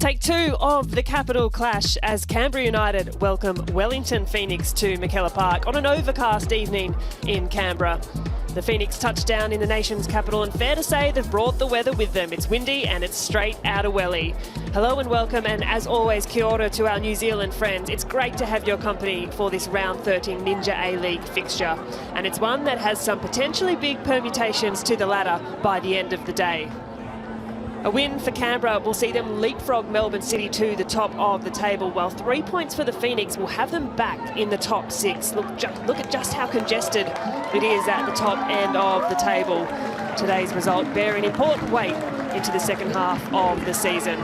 Take two of the capital clash as Canberra United welcome Wellington Phoenix to Michaela Park on an overcast evening in Canberra. The Phoenix touched down in the nation's capital, and fair to say they've brought the weather with them. It's windy and it's straight out of Welly. Hello and welcome, and as always, kia ora to our New Zealand friends. It's great to have your company for this round 13 Ninja A-League fixture, and it's one that has some potentially big permutations to the ladder by the end of the day. A win for Canberra will see them leapfrog Melbourne City to the top of the table, while 3 points for the Phoenix will have them back in the top six. Look at just how congested it is at the top end of the table. Today's result bearing important weight into the second half of the season.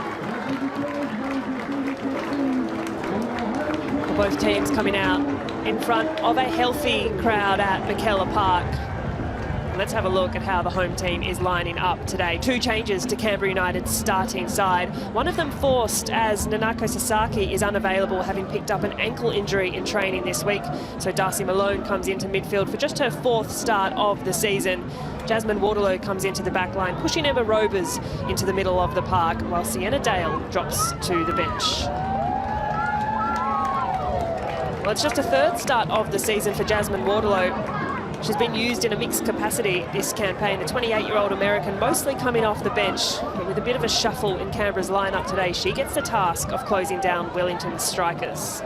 Both teams coming out in front of a healthy crowd at Michaela Park. Let's have a look at how the home team is lining up today. Two changes to Canberra United's starting side. One of them forced as Nanako Sasaki is unavailable, having picked up an ankle injury in training this week. So Darcy Malone comes into midfield for just her fourth start of the season. Jasmine Waterloo comes into the back line, pushing Emma Robers into the middle of the park, while Sienna Dale drops to the bench. Well, it's just a third start of the season for Jasmine Waterloo. She's been used in a mixed capacity this campaign. The 28-year-old American mostly coming off the bench, but with a bit of a shuffle in Canberra's lineup today, she gets the task of closing down Wellington's strikers.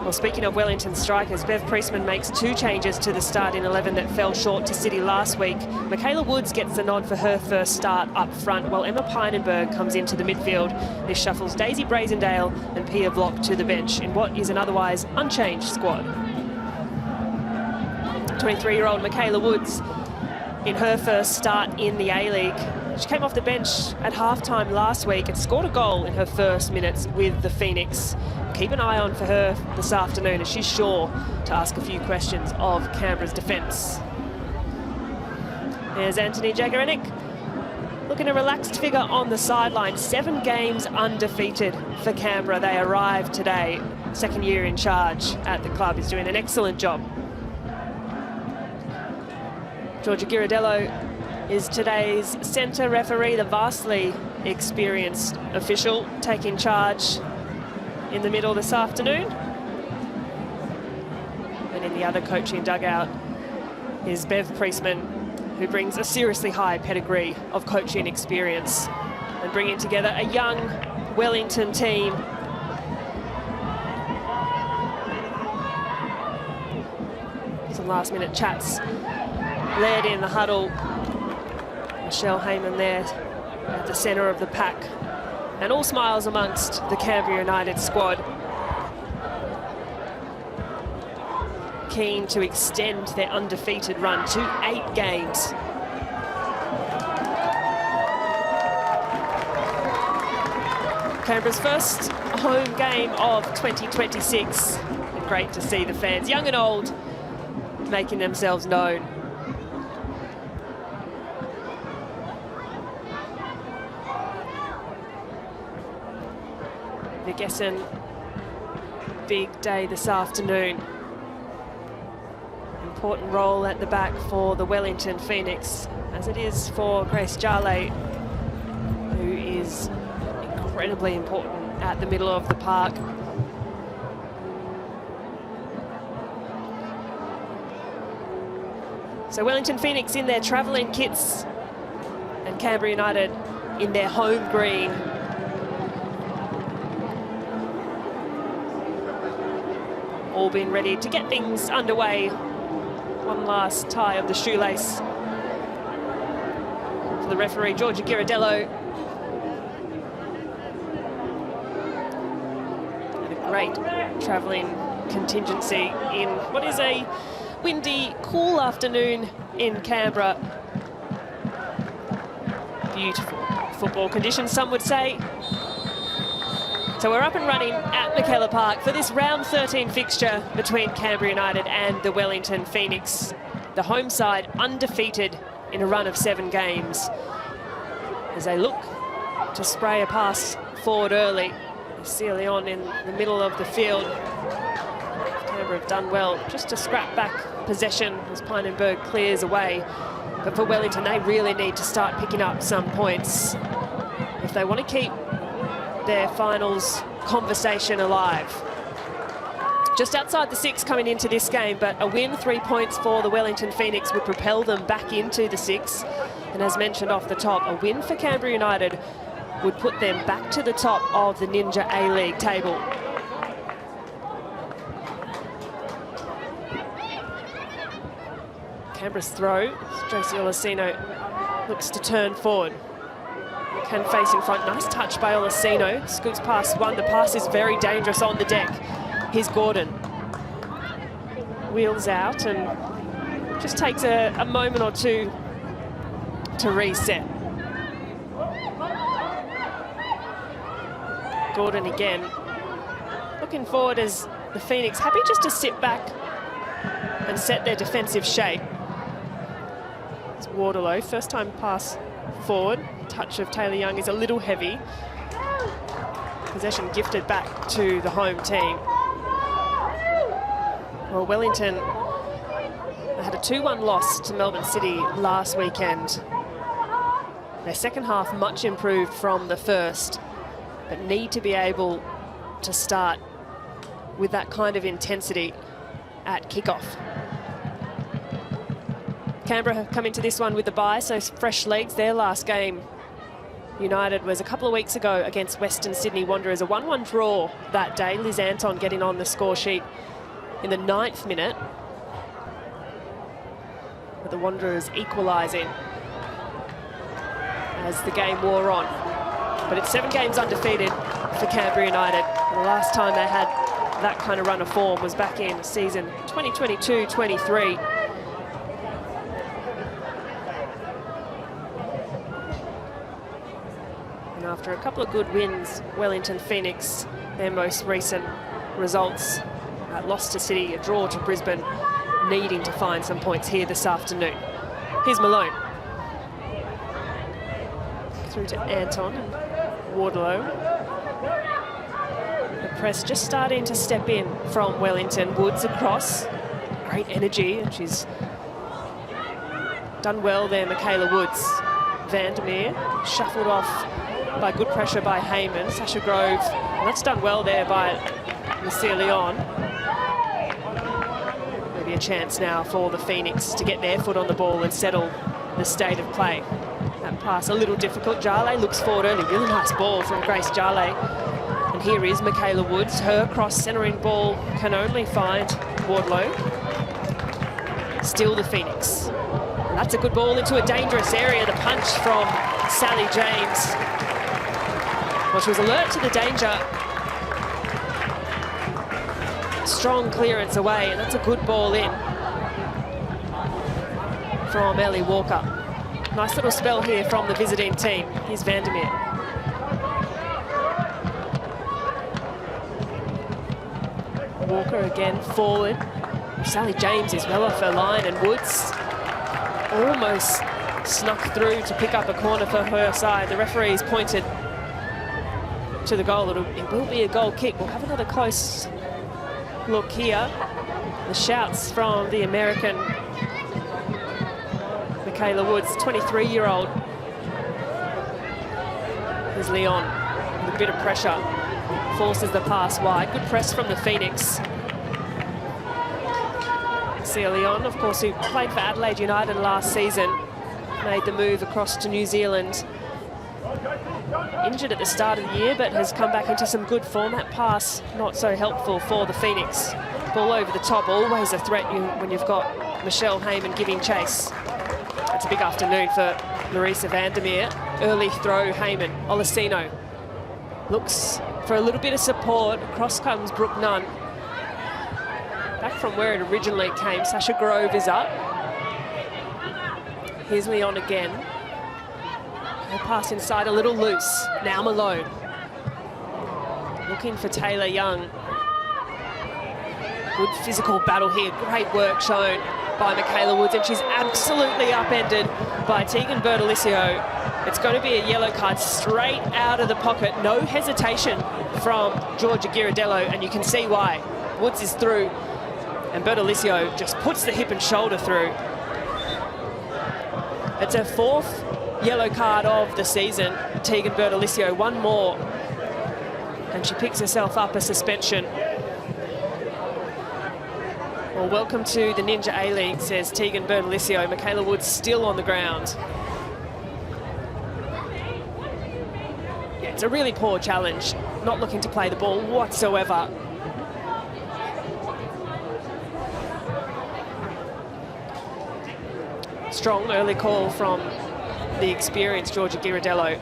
Well, speaking of Wellington strikers, Bev Priestman makes two changes to the starting 11 that fell short to City last week. Michaela Woods gets the nod for her first start up front, while Emma Pynenberg comes into the midfield. This shuffles Daisy Brazendale and Pia Vlock to the bench in what is an otherwise unchanged squad. 23-year-old Michaela Woods in her first start in the A-League. She came off the bench at halftime last week and scored a goal in her first minutes with the Phoenix. Keep an eye on for her this afternoon, as she's sure to ask a few questions of Canberra's defence. There's Anthony Jagarenik, looking a relaxed figure on the sideline. 7 games undefeated for Canberra. They arrived today. Second year in charge at the club. He's doing an excellent job. Georgia Ghirardello is today's centre referee, the vastly experienced official taking charge in the middle this afternoon. And in the other coaching dugout is Bev Priestman, who brings a seriously high pedigree of coaching experience and bringing together a young Wellington team. Some last-minute chats led in the huddle. Michelle Heyman there at the centre of the pack, and all smiles amongst the Canberra United squad. Keen to extend their undefeated run to 8 games. Canberra's first home game of 2026. And great to see the fans, young and old, making themselves known. Gessen, big day this afternoon. Important role at the back for the Wellington Phoenix, as it is for Grace Jale, who is incredibly important at the middle of the park. So Wellington Phoenix in their travelling kits, and Canberra United in their home green. All been ready to get things underway. One last tie of the shoelace for the referee, Georgia Ghirardello. And a great travelling contingency in what is a windy, cool afternoon in Canberra. Beautiful football conditions, some would say. So we're up and running at Michaela Park for this round 13 fixture between Canberra United and the Wellington Phoenix. The home side undefeated in a run of 7 games. As they look to spray a pass forward early. Leon in the middle of the field. Canberra have done well just to scrap back possession as Pynenberg clears away. But for Wellington, they really need to start picking up some points if they want to keep their finals conversation alive. Just outside the 6 coming into this game, but a win, 3 points for the Wellington Phoenix would propel them back into the 6. And as mentioned off the top, a win for Canberra United would put them back to the top of the Ninja A-League table. Canberra's throw, Josie Olasino looks to turn forward. Can face in front, nice touch by Olasino. Scoots past one, the pass is very dangerous on the deck. Here's Gordon. Wheels out and just takes a moment or two to reset. Gordon again. Looking forward as the Phoenix happy just to sit back and set their defensive shape. It's Waterlow, first time pass forward. Touch of Taylor Young is a little heavy. Possession gifted back to the home team. Well, Wellington had a 2-1 loss to Melbourne City last weekend. Their second half much improved from the first, but need to be able to start with that kind of intensity at kickoff. Canberra have come into this one with the bye, so fresh legs. Their last game, United, was a couple of weeks ago against Western Sydney Wanderers. A 1-1 draw that day. Liz Anton getting on the score sheet in the 9th minute, with the Wanderers equalising as the game wore on. But it's 7 games undefeated for Canberra United. The last time they had that kind of run of form was back in season 2022-23. And after a couple of good wins, Wellington Phoenix, their most recent results, lost to City, a draw to Brisbane, needing to find some points here this afternoon. Here's Malone. Through to Anton and Wardlow. The press just starting to step in from Wellington. Woods across, great energy, and she's done well there, Michaela Woods. Vandermeer shuffled off by good pressure by Heyman. Sasha Grove, and that's done well there by Lucia Leon. Maybe a chance now for the Phoenix to get their foot on the ball and settle the state of play. That pass a little difficult. Jale looks forward early. Really nice ball from Grace Jale. And here is Michaela Woods. Her cross-centering ball can only find Wardlow. Still the Phoenix. And that's a good ball into a dangerous area. The punch from Sally James. Well, she was alert to the danger. Strong clearance away, and that's a good ball in from Ellie Walker. Nice little spell here from the visiting team. Here's Vandermeer. Walker again forward. Sally James is well off her line, and Woods almost snuck through to pick up a corner for her side. The referee's pointed to the goal. It will be a goal kick. We'll have another close look here. The shouts from the American Michaela Woods, 23-year-old. There's Leon with a bit of pressure. Forces the pass wide. Good press from the Phoenix. See Leon, of course, who played for Adelaide United last season, made the move across to New Zealand. Injured at the start of the year, but has come back into some good form. That pass not so helpful for the Phoenix. Ball over the top, always a threat when you've got Michelle Heyman giving chase. It's a big afternoon for Marisa Vandermeer. Early throw, Heyman. Olasino looks for a little bit of support. Across comes Brooke Nunn. Back from where it originally came. Sasha Grove is up. Here's Leon again. Her pass inside a little loose. Now Malone. Looking for Taylor Young. Good physical battle here. Great work shown by Michaela Woods, and she's absolutely upended by Tegan Bertolicio. It's going to be a yellow card straight out of the pocket. No hesitation from Georgia Ghirardello, and you can see why. Woods is through, and Bertolicio just puts the hip and shoulder through. It's her 4th yellow card of the season. Tegan Bertolicio. One more, and she picks herself up a suspension. Well, welcome to the Ninja A-League, says Tegan Bertolicio. Michaela Woods still on the ground. Yeah, it's a really poor challenge. Not looking to play the ball whatsoever. Strong early call from the experienced Georgia Ghirardello.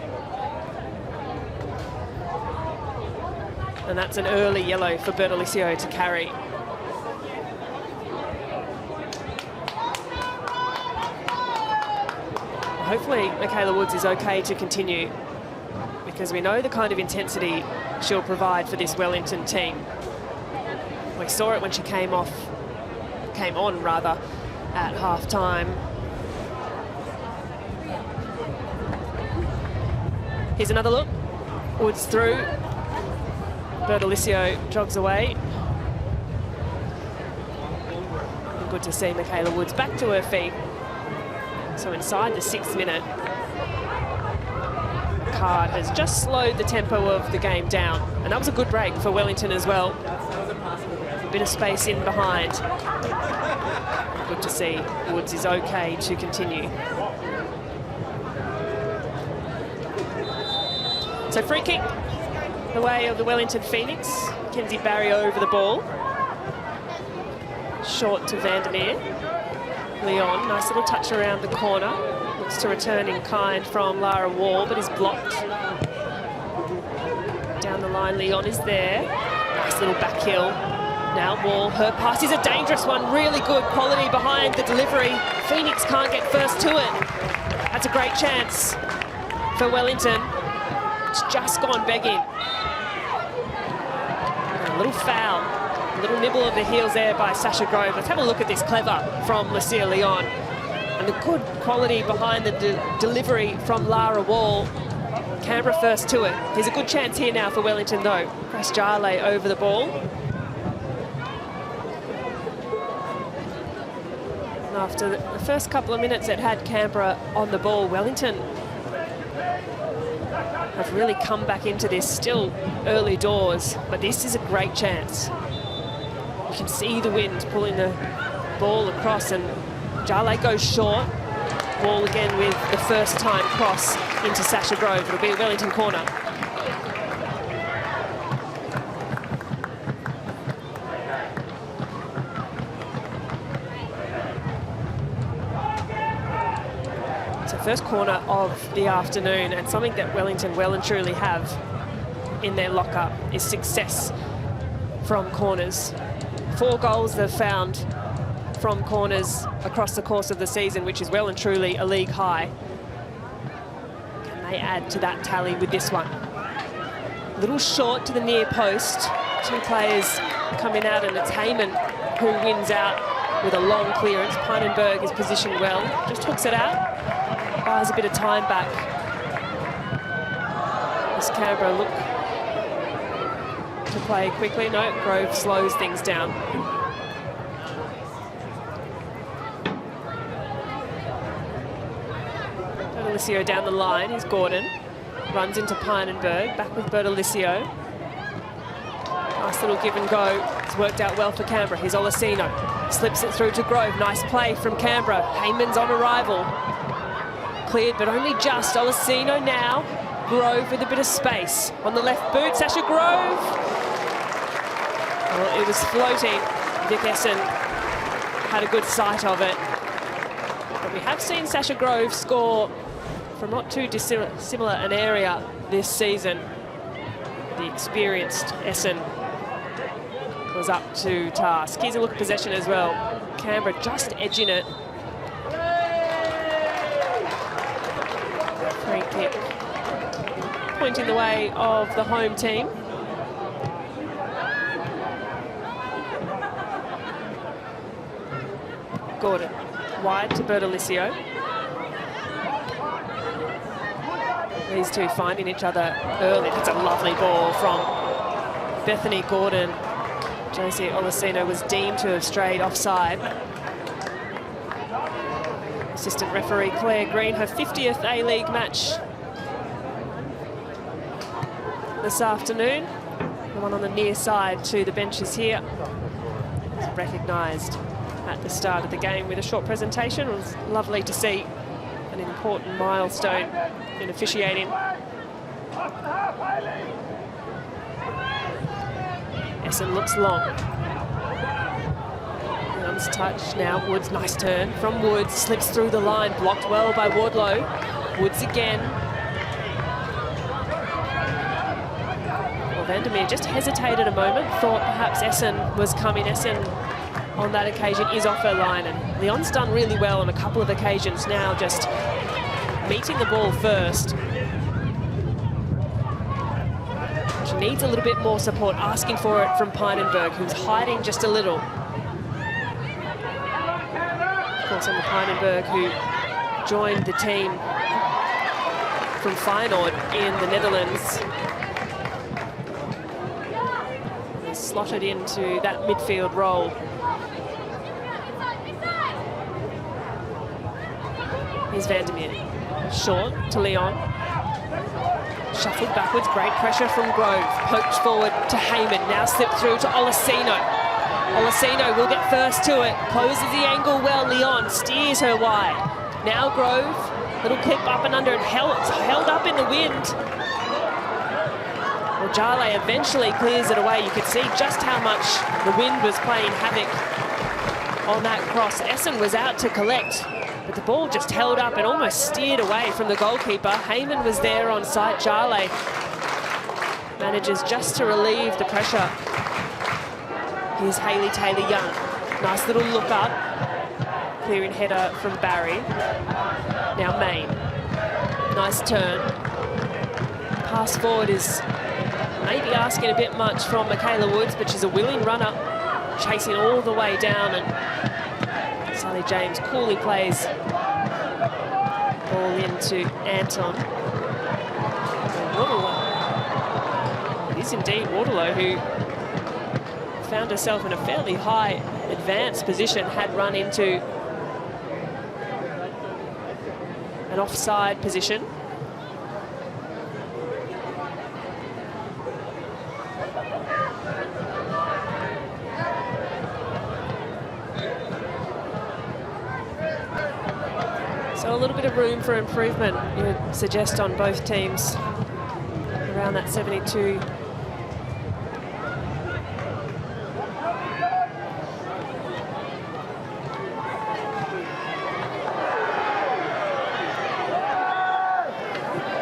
And that's an early yellow for Bertolicio to carry. Hopefully Michaela Woods is okay to continue, because we know the kind of intensity she'll provide for this Wellington team. We saw it when she came on at half-time. Here's another look. Woods through. Bertolicio jogs away. And good to see Michaela Woods back to her feet. So inside the 6th minute, Card has just slowed the tempo of the game down. And that was a good break for Wellington as well. A bit of space in behind. Good to see Woods is okay to continue. So free kick, the way of the Wellington Phoenix. Kenzie Barry over the ball. Short to Vandermeer. Leon, nice little touch around the corner. Looks to return in kind from Lara Wall, but is blocked. Down the line, Leon is there. Nice little back heel. Now Wall, her pass is a dangerous one. Really good quality behind the delivery. Phoenix can't get first to it. That's a great chance for Wellington. It's just gone begging. A little foul. A little nibble of the heels there by Sasha Grove. Let's have a look at this. Clever from Lucia Leon. And the good quality behind the delivery from Lara Wall. Canberra first to it. There's a good chance here now for Wellington though. Grace Jale over the ball. And after the first couple of minutes it had Canberra on the ball, Wellington have really come back into this. Still early doors, but this is a great chance. You can see the wind pulling the ball across, and Jale goes short. Wall again with the first time cross into Sasha Grove. It'll be a Wellington corner. So first corner of the afternoon, and something that Wellington well and truly have in their locker is success from corners. 4 goals they've found from corners across the course of the season, which is well and truly a league high. Can they add to that tally with this one? A little short to the near post. 2 players coming out, and it's Heyman who wins out with a long clearance. Pynenberg is positioned well, just hooks it out. Buys a bit of time back. Does Canberra look to play quickly? No, Grove slows things down. Bertolicio down the line is Gordon. Runs into Pynenberg, back with Bertolicio. Nice little give and go. It's worked out well for Canberra. Here's Olasino. Slips it through to Grove. Nice play from Canberra. Heyman's on arrival. Cleared, but only just. Olasino now. Grove with a bit of space. On the left boot, Sasha Grove. Well, it was floating. Vic Essen had a good sight of it. But we have seen Sasha Grove score from not too dissimilar an area this season. The experienced Essen was up to task. Here's a look at possession as well. Canberra just edging it. Free kick. Point in the way of the home team. Gordon, wide to Bertolicio. These two finding each other early. That's a lovely ball from Bethany Gordon. Josie Olasino was deemed to have strayed offside. Assistant referee Claire Green, her 50th A-League match this afternoon. The one on the near side to the benches here. It's recognised at the start of the game with a short presentation. It was lovely to see an important milestone in officiating. Essen looks long. Young's touch now. Woods, nice turn from Woods. Slips through the line, blocked well by Wardlow. Woods again. Well, Vandermeer just hesitated a moment, thought perhaps Essen was coming. Essen on that occasion is off her line, and Leon's done really well on a couple of occasions now, just meeting the ball first. She needs a little bit more support, asking for it from Pijnenberg, who's hiding just a little. Of course, Emma Pijnenberg, who joined the team from Feyenoord in the Netherlands. Is slotted into that midfield role. Here's Vandermeer. Short to Leon. Shuffled backwards, great pressure from Grove. Poked forward to Heyman, now slipped through to Olesino. Olesino will get first to it, closes the angle well. Leon steers her wide. Now Grove, little clip up and under, and held up in the wind. Well, Jale eventually clears it away. You could see just how much the wind was playing havoc on that cross. Essen was out to collect, but the ball just held up and almost steered away from the goalkeeper. Heyman was there on site. Jale manages just to relieve the pressure. Here's Hayley Taylor-Young. Nice little look up. Clearing header from Barry. Now Main. Nice turn. Pass forward is maybe asking a bit much from Michaela Woods, but she's a willing runner, chasing all the way down, and Sally James coolly plays ball into Anton. Waterloo. It is indeed Waterloo who found herself in a fairly high advanced position, had run into an offside position. So a little bit of room for improvement, you would suggest, on both teams around that 72.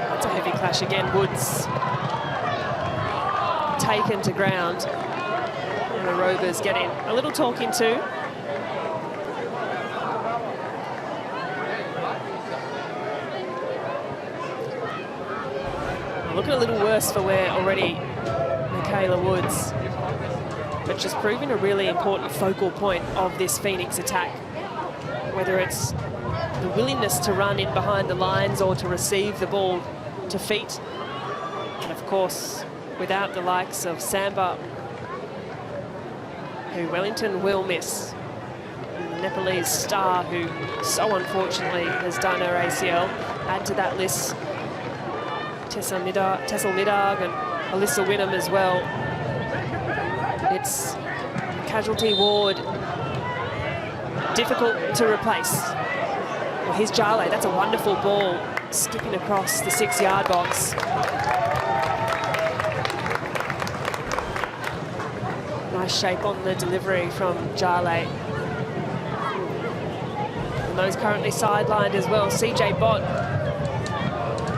That's a heavy clash again. Woods taken to ground, and the Rovers getting a little talking to. Looking a little worse for wear already, Michaela Woods, but just proving a really important focal point of this Phoenix attack, whether it's the willingness to run in behind the lines or to receive the ball to feet. And of course, without the likes of Samba, who Wellington will miss, and the Nepalese star who so unfortunately has done her ACL, add to that list Tessel Middag and Alyssa Wynnum as well. It's casualty ward, difficult to replace. Well, here's Jale. That's a wonderful ball, skipping across the 6-yard box. Nice shape on the delivery from Jale. And those currently sidelined as well. CJ Bott.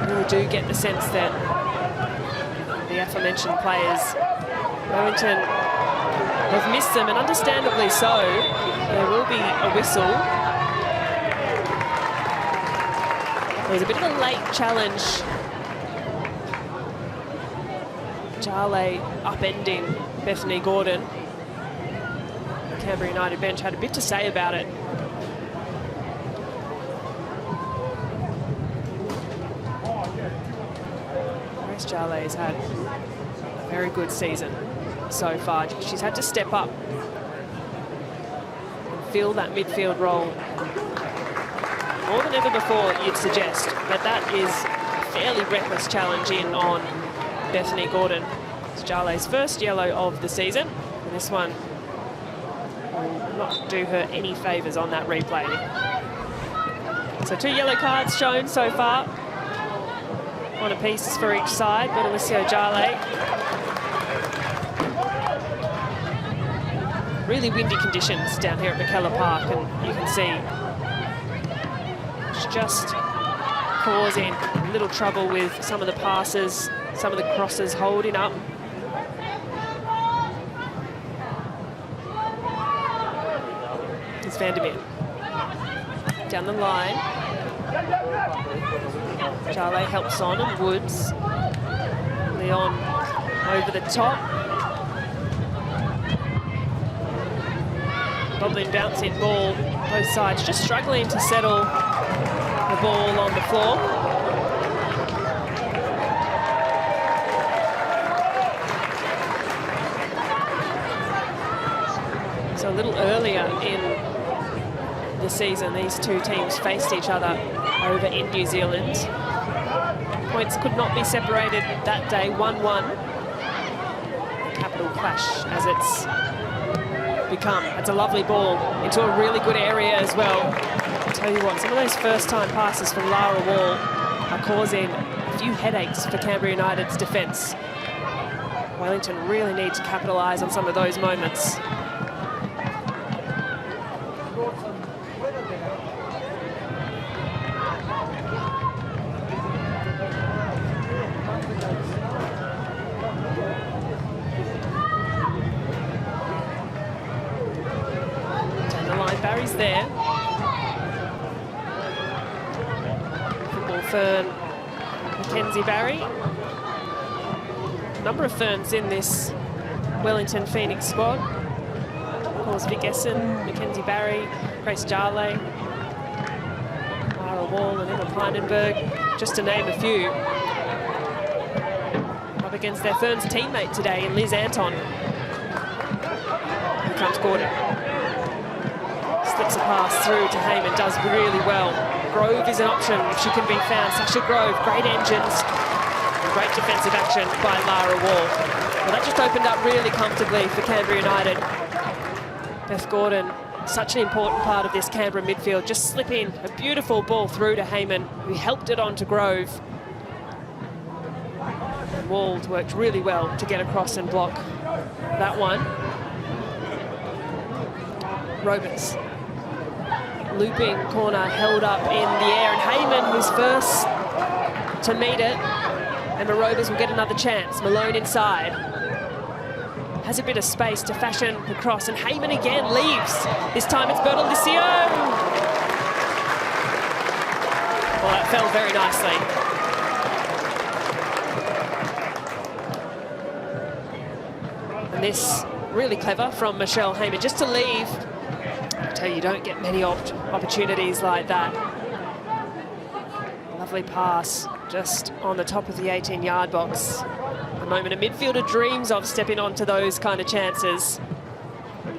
We do get the sense that the aforementioned players, Wellington, have missed them, and understandably so. There will be a whistle. There's a bit of a late challenge. Jale upending Bethany Gordon. The Canberra United bench had a bit to say about it. Jale has had a very good season so far. She's had to step up and fill that midfield role more than ever before, you'd suggest. But that is a fairly reckless challenge in on Bethany Gordon. It's Jarley's first yellow of the season. And this one will not do her any favours on that replay. So 2 yellow cards shown so far. 1 apiece for each side, but Alicia Jarley. Really windy conditions down here at Michaela Park, and you can see it's just causing a little trouble with some of the passes, some of the crosses holding up. It's Vandermeer down the line. Jarley helps on, and Woods. Leon over the top. Bobbling, bouncing ball, both sides just struggling to settle the ball on the floor. So a little earlier in the season, these two teams faced each other over in New Zealand. Points could not be separated that day, 1-1. Capital clash as it's become. It's a lovely ball into a really good area as well. I'll tell you what, some of those first-time passes from Lara Wall are causing a few headaches for Canberra United's defence. Wellington really need to capitalise on some of those moments. Barry's there. Football Fern, Mackenzie Barry. A number of Ferns in this Wellington Phoenix squad. Of course, Vic Essen, Mackenzie Barry, Grace Jarley, Lara Wall and Emma Kleinenberg, just to name a few. Up against their Ferns teammate today in Liz Anton. Here comes Gordon. Slips a pass through to Heyman, does really well. Grove is an option if she can be found. Sasha Grove, great engines. Great defensive action by Lara Wall. Well, that just opened up really comfortably for Canberra United. Beth Gordon, such an important part of this Canberra midfield, just slipping a beautiful ball through to Heyman, who helped it on to Grove. And Wall worked really well to get across and block that one. Roberts. Looping corner held up in the air, and Heyman, who's first to meet it. Emma Rovers will get another chance. Malone inside. Has a bit of space to fashion the cross, and Heyman again leaves. This time it's Bertolicio. Well, that fell very nicely. And this really clever from Michelle Heyman, just to leave. I tell you, you don't get many opportunities like that. Lovely pass just on the top of the 18-yard box. The moment a midfielder dreams of stepping onto those kind of chances.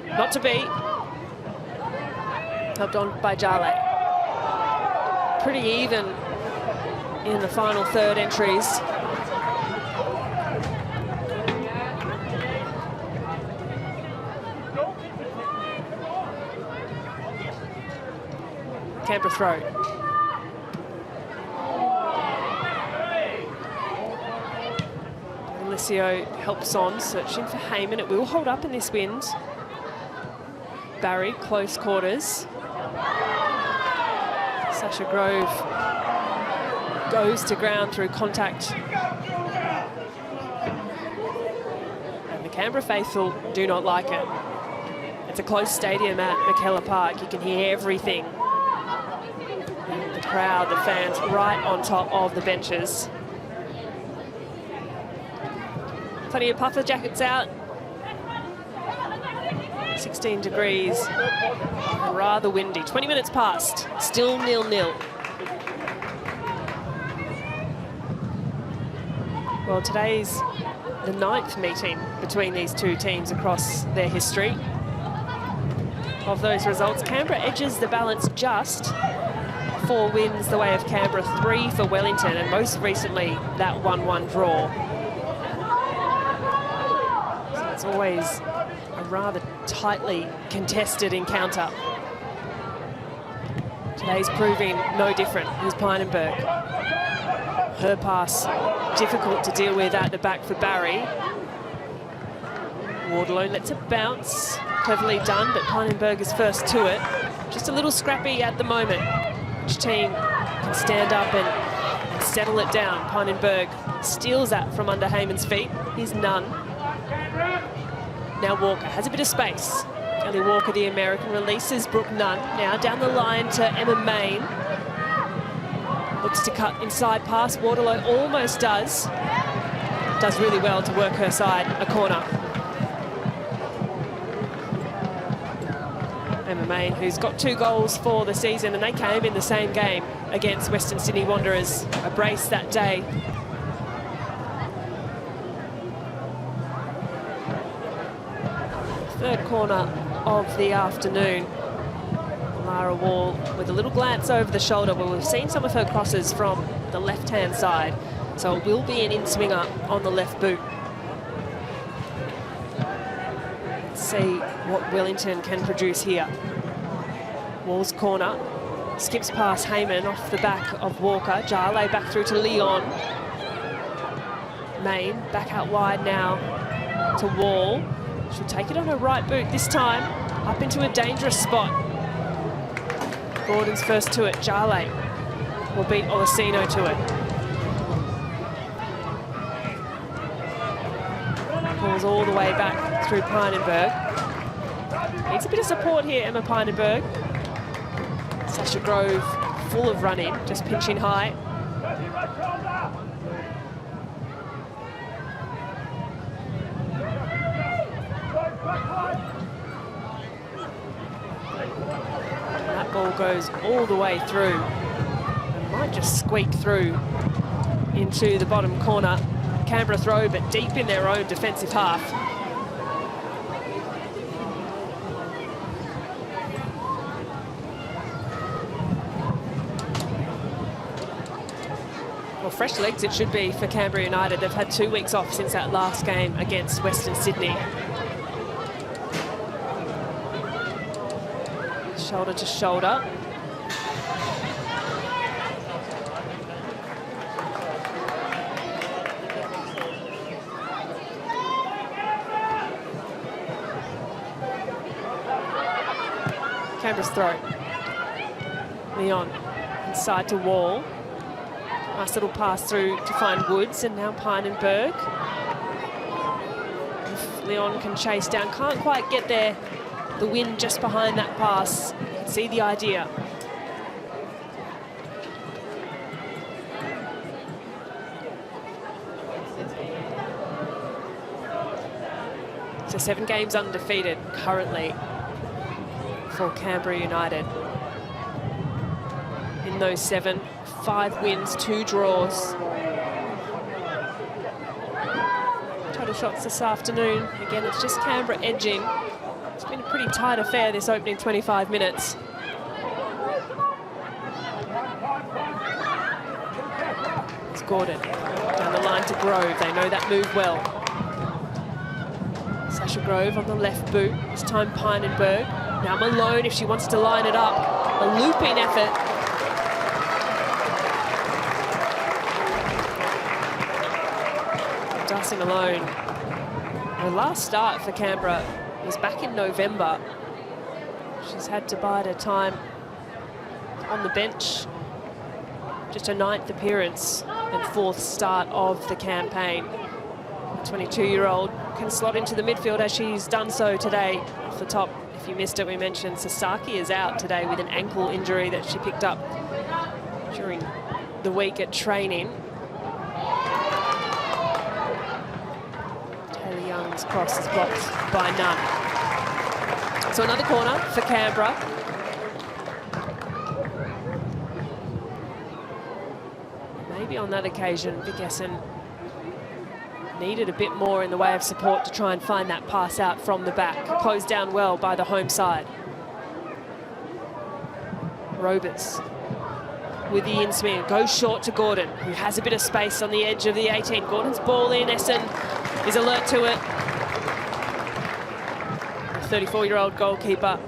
Not to be. Helped on by Jarley. Pretty even in the final third entries. Canberra throw. Alicio helps on, searching for Heyman. It will hold up in this wind. Barry, close quarters. Sasha Grove goes to ground through contact. And the Canberra faithful do not like it. It's a close stadium at Michaela Park. You can hear everything. The crowd, the fans right on top of the benches. Plenty of puffer jackets out. 16 degrees, rather windy. 20 minutes past, still 0-0. Well, today's the 9th meeting between these two teams across their history. Of those results, Canberra edges the balance just. 4 wins the way of Canberra, 3 for Wellington, and most recently that 1-1 draw. It's always a rather tightly contested encounter. Today's proving no different. Here's Pynenberg. Her pass difficult to deal with at the back for Barry. Wardlow lets it bounce. Cleverly done, but Pynenberg is first to it. Just a little scrappy at the moment. Which team can stand up and settle it down? Pynenberg steals that from under Heyman's feet. Here's Nunn. Now Walker has a bit of space. Ellie Walker, the American, releases Brooke Nunn. Now down the line to Emma Main. Looks to cut inside pass. Waterloo almost does. Does really well to work her side, a corner. Emma Main, who's got 2 goals for the season, and they came in the same game against Western Sydney Wanderers. A brace that day. Third corner of the afternoon. Lara Wall with a little glance over the shoulder. Well, we've seen some of her crosses from the left-hand side, so it will be an in-swinger on the left boot. Let's see what Wellington can produce here. Wall's corner. Skips past Heyman off the back of Walker. Jarley back through to Leon. Main back out wide now to Wall. She'll take it on her right boot this time. Up into a dangerous spot. Gordon's first to it. Jarley will beat Olasino to it. Pulls all the way back through Pynenberg. Needs a bit of support here, Emma Pynenberg. Sasha Grove full of running, just pinching high. That ball goes all the way through. It might just squeak through into the bottom corner. Canberra throw, but deep in their own defensive half. Well, fresh legs it should be for Canberra United. They've had 2 weeks off since that last game against Western Sydney. Shoulder to shoulder. Canberra's throw. Leon inside to Wall. Nice little pass through to find Woods, and now Pynenberg. If Leon can chase down, can't quite get there. The wind just behind that pass. You can see the idea. So 7 games undefeated currently for Canberra United. In those 7, 5 wins, 2 draws. Total shots this afternoon. Again, it's just Canberra edging. It's been a pretty tight affair this opening 25 minutes. It's Gordon down the line to Grove. They know that move well. Sasha Grove on the left boot. This time Pynenberg. Now Malone if she wants to line it up. A looping effort. Darcy Malone. Her last start for Canberra was back in November. She's had to bide her time on the bench. Just her 9th appearance and 4th start of the campaign. The 22-year-old can slot into the midfield as she's done so today. Off the top, if you missed it, we mentioned Sasaki is out today with an ankle injury that she picked up during the week at training. Young's cross is blocked by Nunn. So another corner for Canberra. Maybe on that occasion, Vic Essen needed a bit more in the way of support to try and find that pass out from the back. Closed down well by the home side. Roberts with the in-swing. Goes short to Gordon, who has a bit of space on the edge of the 18. Gordon's ball in. Essen is alert to it. 34-year-old goalkeeper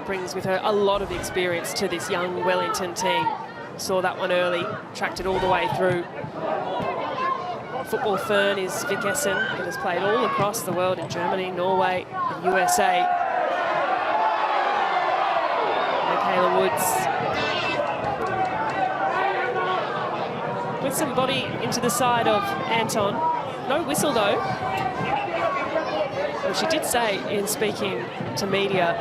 brings with her a lot of experience to this young Wellington team. Saw that one early, tracked it all the way through. Football fern is Vic Essen, who has played all across the world in Germany, Norway, and USA. Michaela Woods with some body into the side of Anton. No whistle though. Well, she did say in speaking to media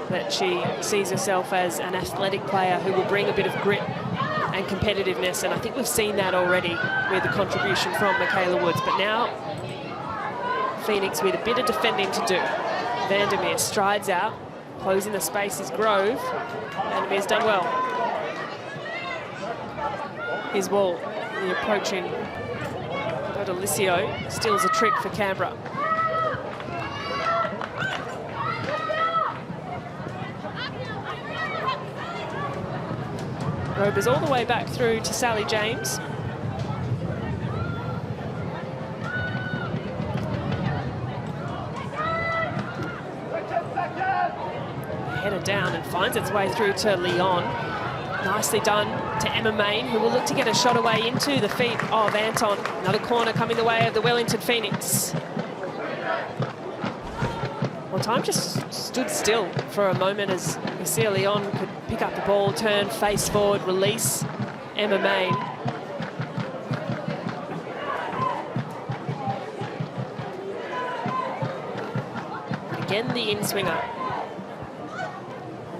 that she sees herself as an athletic player who will bring a bit of grit and competitiveness, and I think we've seen that already with the contribution from Michaela Woods. But now Phoenix with a bit of defending to do. Vandermeer strides out, closing the space is Grove. Vandermeer's done well. His ball, the approaching Delicio steals a trick for Canberra. Rovers all the way back through to Sally James. Header down and finds its way through to Leon. Nicely done to Emma Main, who will look to get a shot away into the feet of Anton. Another corner coming the way of the Wellington Phoenix. Well, time just stood still for a moment as Lucia Leon could pick up the ball, turn, face forward, release Emma Main. Again, the in-swinger.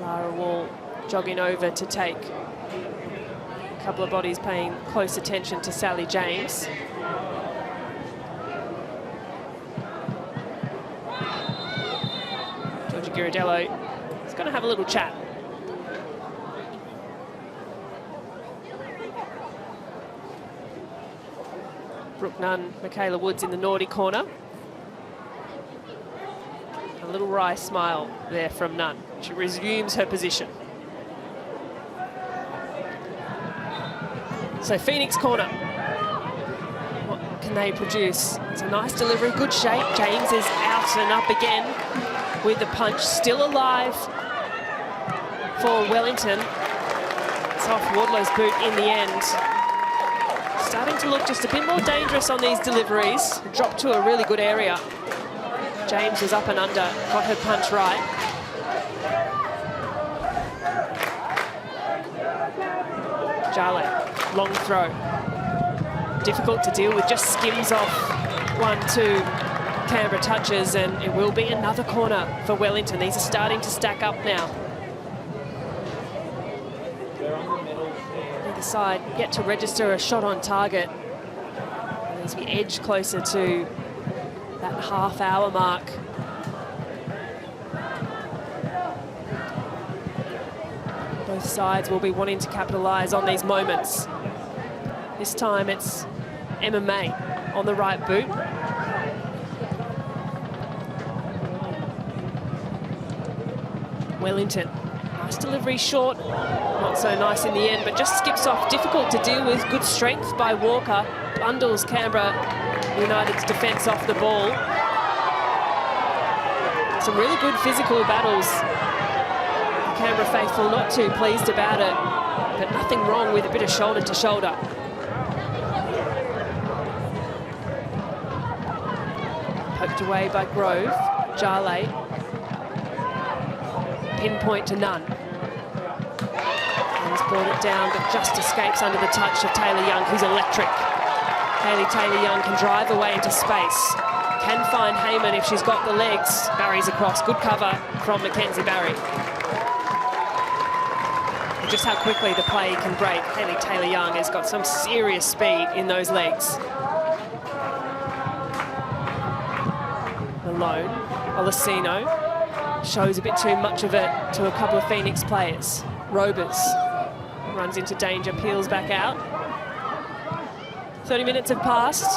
Lara Wall jogging over to take a couple of bodies paying close attention to Sally James. Georgia Ghirardello is going to have a little chat. Brooke Nunn, Michaela Woods in the naughty corner. A little wry smile there from Nunn. She resumes her position. So Phoenix corner. What can they produce? It's a nice delivery, good shape. James is out and up again with the punch, still alive for Wellington. It's off Wardlow's boot in the end. Starting to look just a bit more dangerous on these deliveries. Dropped to a really good area. James was up and under, got her punch right. Jale, long throw. Difficult to deal with, just skims off 1-2 Canberra touches, and it will be another corner for Wellington. These are starting to stack up now. Either side yet to register a shot on target. And as we edge closer to that half-hour mark. Both sides will be wanting to capitalise on these moments. This time it's Emma May on the right boot. Wellington, nice delivery short, not so nice in the end, but just skips off. Difficult to deal with, good strength by Walker. Bundles Canberra United's defence off the ball. Some really good physical battles. The Canberra faithful not too pleased about it, but nothing wrong with a bit of shoulder to shoulder. Poked away by Grove. Jale. Pinpoint to Nunn. He's brought it down, but just escapes under the touch of Taylor Young, who's electric. Hayley Taylor-Young can drive away into space. Can find Heyman if she's got the legs. Barry's across. Good cover from Mackenzie Barry. Just how quickly the play can break. Hayley Taylor-Young has got some serious speed in those legs. Malone. Olasino shows a bit too much of it to a couple of Phoenix players. Robers runs into danger, peels back out. 30 minutes have passed.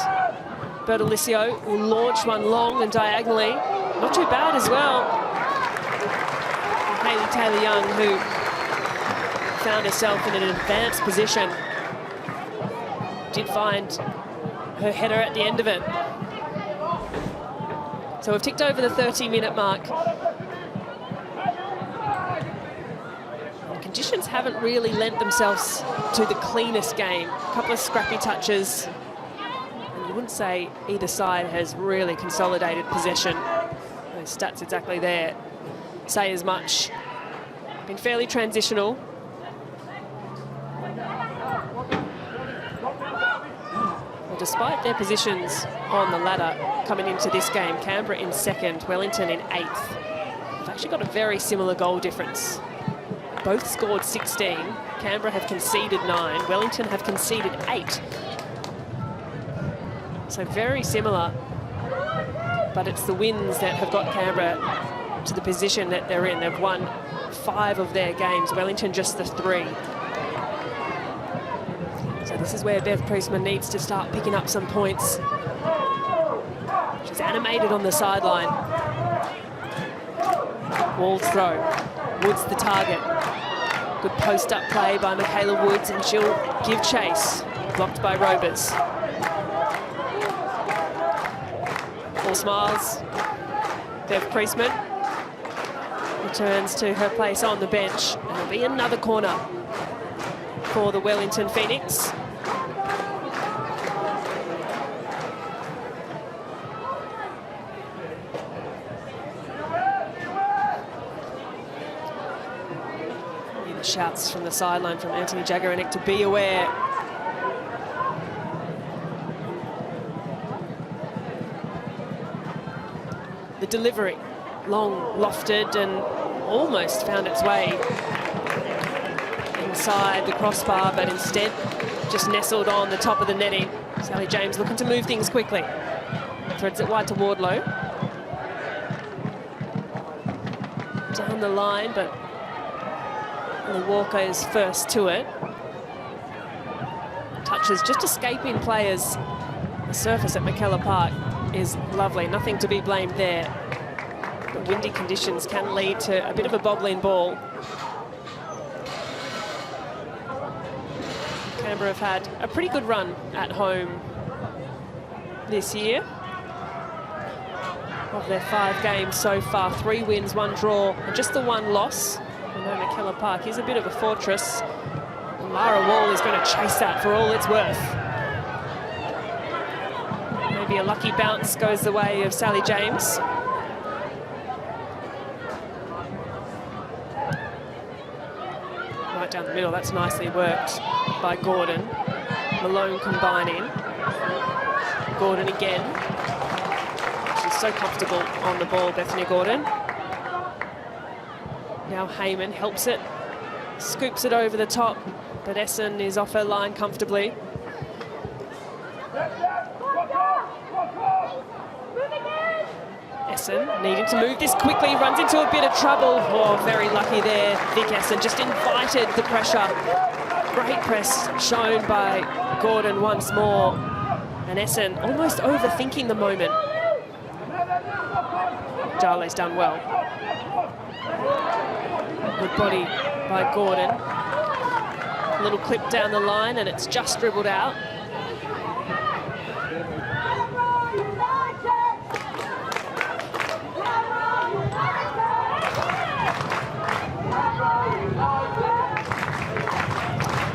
Bertolicio will launch one long and diagonally. Not too bad as well. Hayley Taylor-Young, who found herself in an advanced position, did find her header at the end of it. So we've ticked over the 30-minute mark. The conditions haven't really lent themselves to the cleanest game. A couple of scrappy touches. And you wouldn't say either side has really consolidated possession. Those stats exactly there say as much. Been fairly transitional. Well, despite their positions on the ladder coming into this game, Canberra in second, Wellington in 8th. They've actually got a very similar goal difference. Both scored 16. Canberra have conceded 9. Wellington have conceded 8. So very similar. But it's the wins that have got Canberra to the position that they're in. They've won 5 of their games. Wellington just the 3. So this is where Bev Priestman needs to start picking up some points. She's animated on the sideline. Wall throw. Woods the target. Good post-up play by Michaela Woods, and she'll give chase. Blocked by Robers. All smiles. Bev Priestman returns to her place on the bench. And it'll be another corner for the Wellington Phoenix. Shouts from the sideline from Anthony Jagaranek to be aware. The delivery, long lofted and almost found its way inside the crossbar, but instead just nestled on the top of the netting. Sally James looking to move things quickly. Threads it wide to Wardlow. Down the line, but Walker is first to it. Touches just escaping players. The surface at Michaela Park is lovely, nothing to be blamed there. But windy conditions can lead to a bit of a bobbling ball. Canberra have had a pretty good run at home this year. Of their 5 games so far, 3 wins, 1 draw, and just the 1 loss. I know Michaela Park is a bit of a fortress. And Lara Wall is going to chase that for all it's worth. Maybe a lucky bounce goes the way of Sally James. Right down the middle, that's nicely worked by Gordon. Malone combining. Gordon again. She's so comfortable on the ball, Bethany Gordon. Now Heyman helps it, scoops it over the top, but Essen is off her line comfortably. Essen needing to move this quickly, runs into a bit of trouble. Oh, very lucky there. Vic Essen just invited the pressure. Great press shown by Gordon once more. And Essen almost overthinking the moment. Darley's done well. Good body by Gordon. A little clip down the line and it's just dribbled out.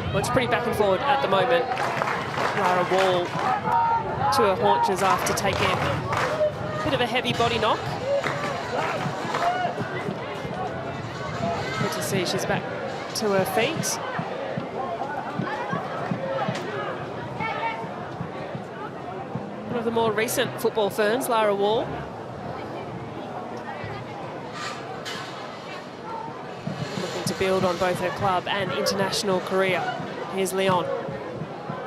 Well, it's pretty back and forward at the moment. Lara Wall to her haunches after taking a bit of a heavy body knock. Good to see she's back to her feet. One of the more recent football ferns, Lara Wall. Looking to build on both her club and international career. Here's Leon.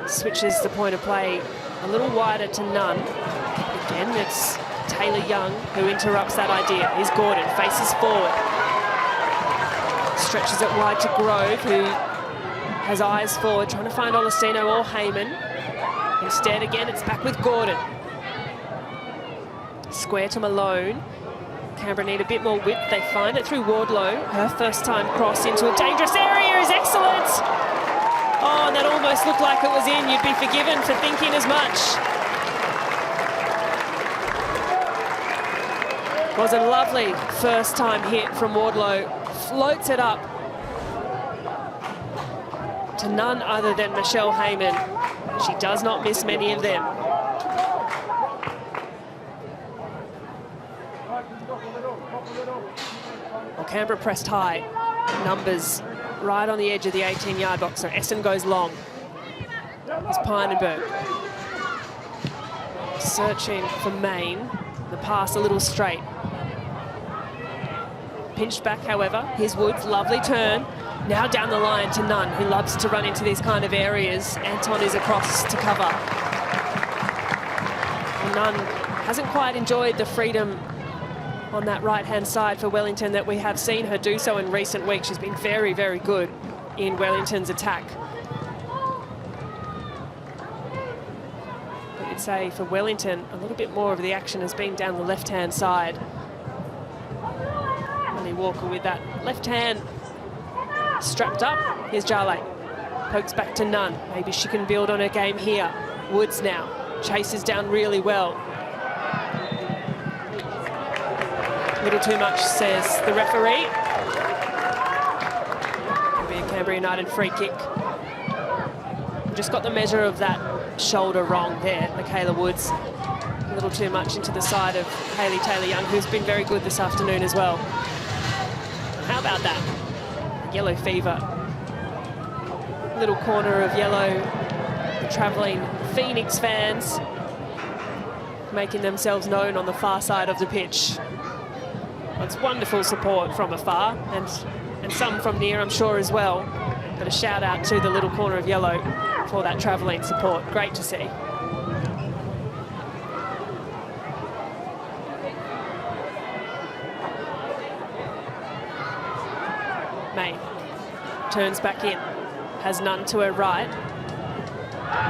Switches the point of play a little wider to none. Again, it's Taylor Young who interrupts that idea. Here's Gordon, faces forward. Stretches it wide to Grove, who has eyes forward, trying to find Olesino or Heyman. Instead, again, it's back with Gordon. Square to Malone. Canberra need a bit more width. They find it through Wardlow. Her first time cross into a dangerous area is excellent. Oh, and that almost looked like it was in. You'd be forgiven for thinking as much. Was a lovely first-time hit from Wardlow. Floats it up to none other than Michelle Heyman. She does not miss many of them. Well, Canberra pressed high. Numbers right on the edge of the 18-yard box. So Essen goes long. It's Pynenberg searching for Main. The pass a little straight. Pinched back, however. Here's Woods, lovely turn. Now down the line to Nunn, who loves to run into these kind of areas. Anton is across to cover. Well, Nunn hasn't quite enjoyed the freedom on that right-hand side for Wellington that we have seen her do so in recent weeks. She's been very, very good in Wellington's attack. But you'd say for Wellington, a little bit more of the action has been down the left-hand side. Walker with that left hand strapped up. Here's Jale. Pokes back to Nunn. Maybe she can build on her game here. Woods now. Chases down really well. A little too much, says the referee. It'll be a Canberra United free kick. Just got the measure of that shoulder wrong there, Michaela Woods. A little too much into the side of Hayley Taylor-Young, who's been very good this afternoon as well. How about that? Yellow fever. Little corner of yellow. The travelling Phoenix fans making themselves known on the far side of the pitch. Well, it's wonderful support from afar and some from near, I'm sure, as well. But a shout out to the little corner of yellow for that travelling support. Great to see. May turns back in, has Nunn to her right.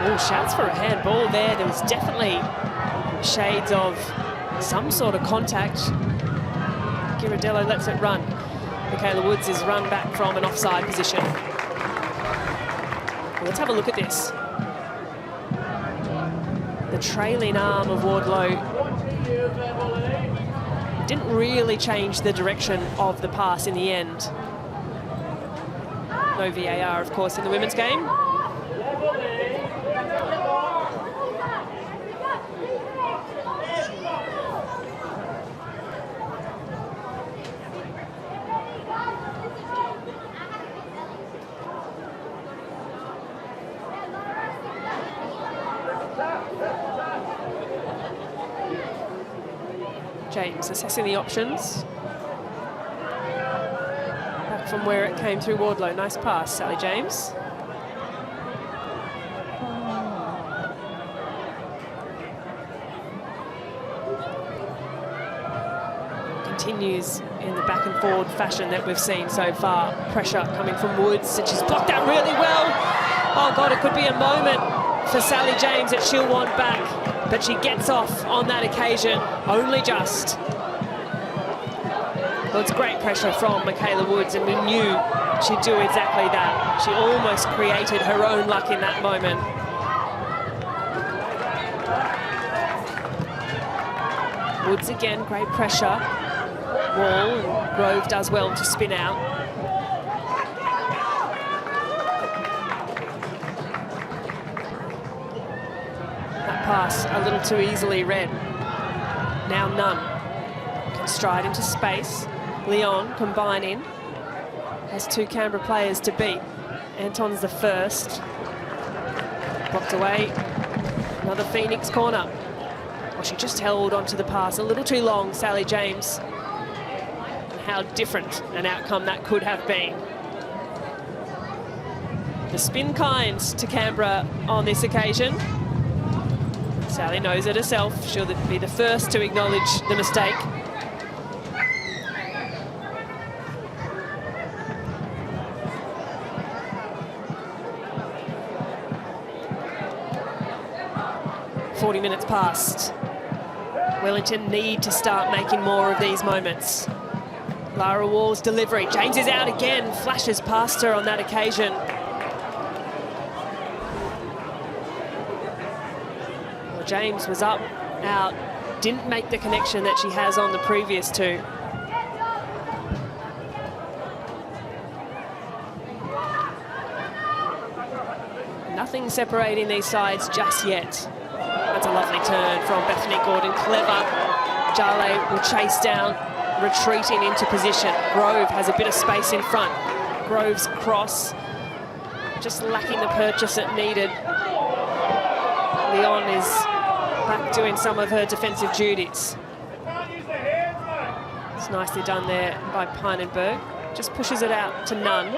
Oh, shouts for a handball there. There was definitely shades of some sort of contact. Girardello lets it run. Michaela Woods is run back from an offside position. Well, let's have a look at this. The trailing arm of Wardlow didn't really change the direction of the pass in the end. No VAR, of course, in the women's game. James assessing the options. From where it came through Wardlow. Nice pass, Sally James. Continues in the back and forward fashion that we've seen so far. Pressure coming from Woods, and she's blocked that really well. Oh God, it could be a moment for Sally James that she'll want back, but she gets off on that occasion, only just. Well, it's great pressure from Michaela Woods, and we knew she'd do exactly that. She almost created her own luck in that moment. Woods again, great pressure. Wall, and Grove does well to spin out. That pass a little too easily read. Now Nunn can stride into space. Leon combining, has two Canberra players to beat. Anton's the first. Blocked away. Another Phoenix corner. Well, she just held onto the pass a little too long, Sally James. And how different an outcome that could have been. The spin kind to Canberra on this occasion. Sally knows it herself. She'll be the first to acknowledge the mistake. Minutes past. Wellington need to start making more of these moments. Lara Wall's delivery. James is out again, flashes past her on that occasion. Well, James was up, out, didn't make the connection that she has on the previous two. Nothing separating these sides just yet. That's a lovely turn from Bethany Gordon. Clever. Jale will chase down, retreating into position. Grove has a bit of space in front. Grove's cross, just lacking the purchase it needed. Leon is back doing some of her defensive duties. It's nicely done there by Pynenberg. Just pushes it out to Nunn.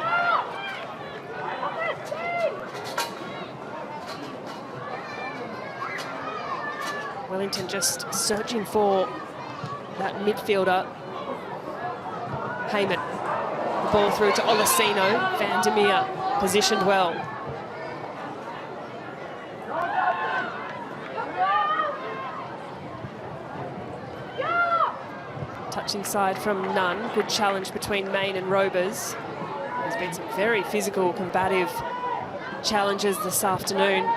Wellington just searching for that midfielder. Heyman. The ball through to Olasino. Van der Meer positioned well. Touch inside from Nunn. Good challenge between Main and Robers. There's been some very physical, combative challenges this afternoon.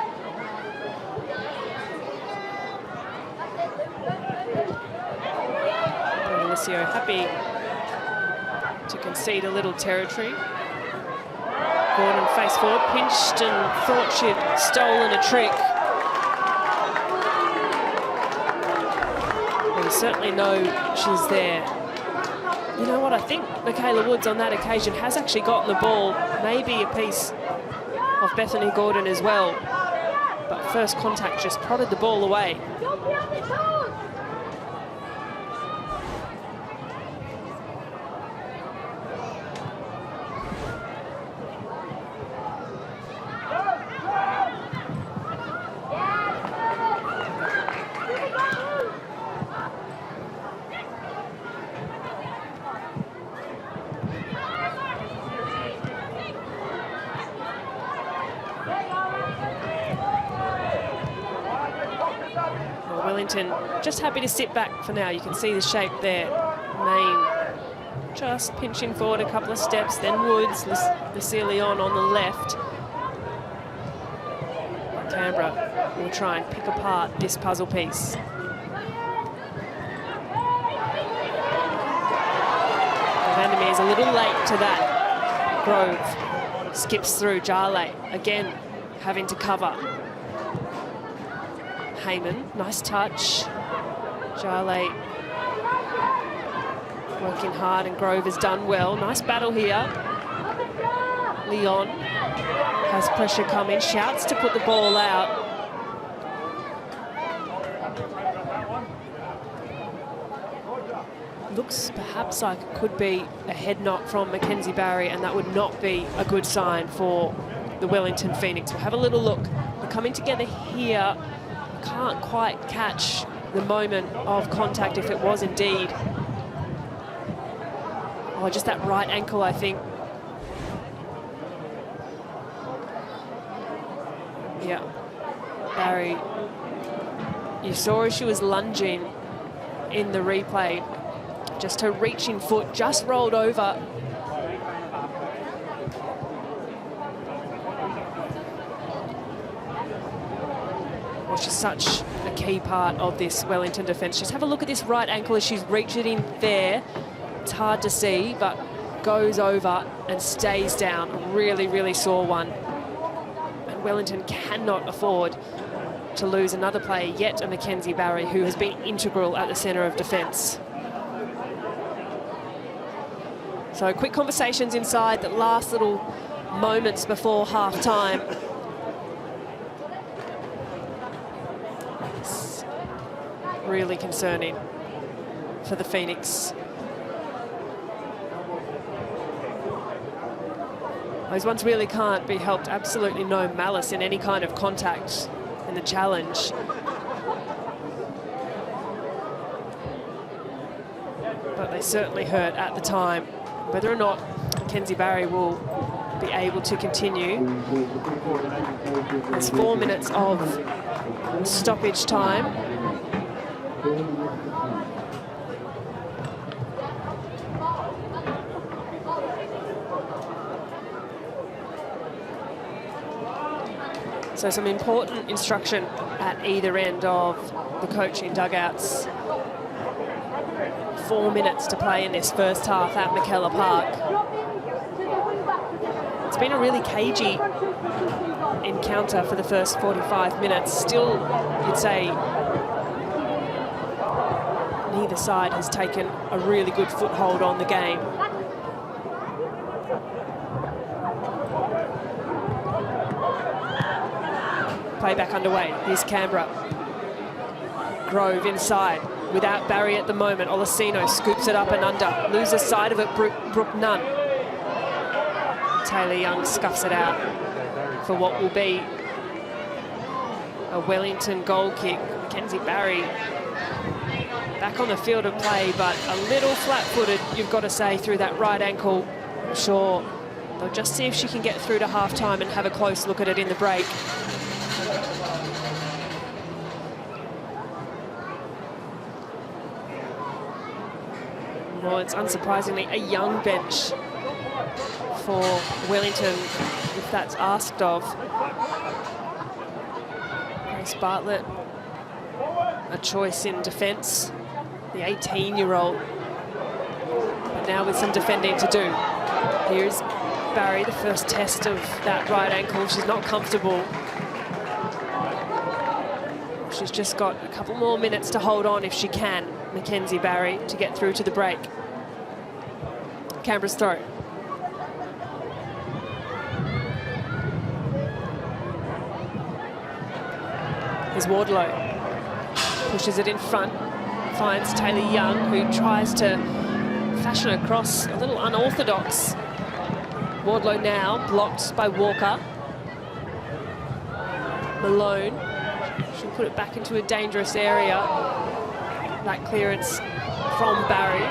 Happy to concede a little territory. Gordon face forward, pinched and thought she'd stolen a trick. But we certainly know she's there. You know what, I think Michaela Woods on that occasion has actually gotten the ball, maybe a piece of Bethany Gordon as well. But first contact just prodded the ball away. Wellington just happy to sit back for now. You can see the shape there. Main just pinching forward a couple of steps, then Woods, Leon on the left. Canberra will try and pick apart this puzzle piece. Van der Meer is a little late to that. Grove skips through. Jale again having to cover. Heyman, nice touch. Jale working hard and Grove has done well. Nice battle here. Leon has pressure coming, shouts to put the ball out. Looks perhaps like it could be a head knock from Mackenzie Barry, and that would not be a good sign for the Wellington Phoenix. We'll have a little look. We're coming together here. Can't quite catch the moment of contact if it was indeed. Oh, just that right ankle, I think. Yeah. Barry, you saw as she was lunging in the replay, just her reaching foot just rolled over. Which is such a key part of this Wellington defence. Just have a look at this right ankle as she's reaching in there. It's hard to see, but goes over and stays down. Really, really sore one. And Wellington cannot afford to lose another player yet, a Mackenzie Barry, who has been integral at the centre of defence. So quick conversations inside, the last little moments before half-time. It's really concerning for the Phoenix. Those ones really can't be helped. Absolutely no malice in any kind of contact in the challenge. But they certainly hurt at the time. Whether or not Mackenzie Barry will be able to continue. There's 4 minutes of stoppage time. So some important instruction at either end of the coaching dugouts. 4 minutes to play in this first half at Michaela Park. It's been a really cagey encounter for the first 45 minutes. Still, you'd say neither side has taken a really good foothold on the game. Play back underway. Here's Canberra. Grove inside. Without Barry at the moment. Olasino scoops it up and under. Loses sight of it, Brooke Nunn. Taylor Young scuffs it out for what will be a Wellington goal kick. Mackenzie Barry back on the field of play, but a little flat-footed, you've got to say, through that right ankle. I'm sure they'll just see if she can get through to half-time and have a close look at it in the break. Well, it's unsurprisingly a young bench for Wellington, if that's asked of. Grace Bartlett, a choice in defence, the 18-year-old, but now with some defending to do. Here's Barry, the first test of that right ankle. She's not comfortable. She's just got a couple more minutes to hold on if she can, Mackenzie Barry, to get through to the break. Canberra's throw. Here's Wardlow. Pushes it in front. Finds Taylor Young, who tries to fashion a cross a little unorthodox. Wardlow now blocked by Walker. Malone. She'll put it back into a dangerous area. That clearance from Barry.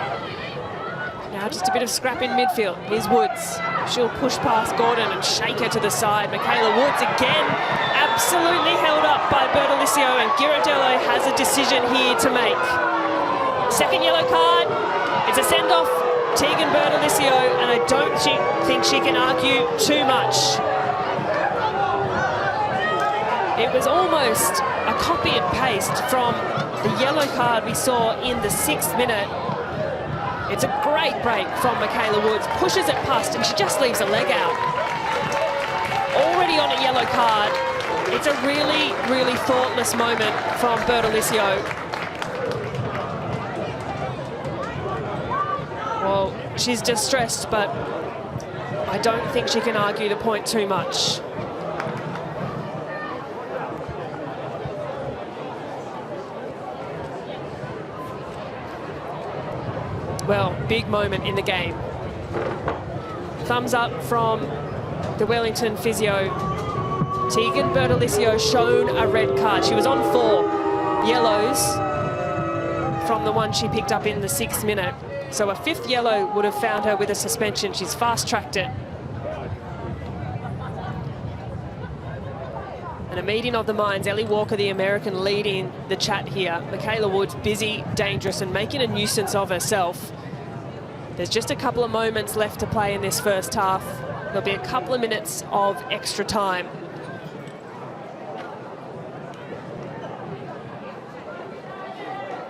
Now just a bit of scrap in midfield. Here's Woods. She'll push past Gordon and shake her to the side. Michaela Woods again, absolutely held up by Bertolicio, and Ghirardello has a decision here to make. Second yellow card. It's a send-off. Tegan Bertolicio, and I don't think she can argue too much. It was almost a copy and paste from the yellow card we saw in the 6th minute. It's a great break from Michaela Woods, pushes it past, and she just leaves a leg out. Already on a yellow card. It's a really, really thoughtless moment from Bertolicio. Well, she's distressed, but I don't think she can argue the point too much. Well, big moment in the game. Thumbs up from the Wellington physio. Tegan Bertolicio shown a red card. She was on 4 yellows from the one she picked up in the 6th minute. So a 5th yellow would have found her with a suspension. She's fast-tracked it. And a meeting of the minds. Ellie Walker, the American, leading the chat here. Michaela Woods, busy, dangerous, and making a nuisance of herself. There's just a couple of moments left to play in this first half. There'll be a couple of minutes of extra time.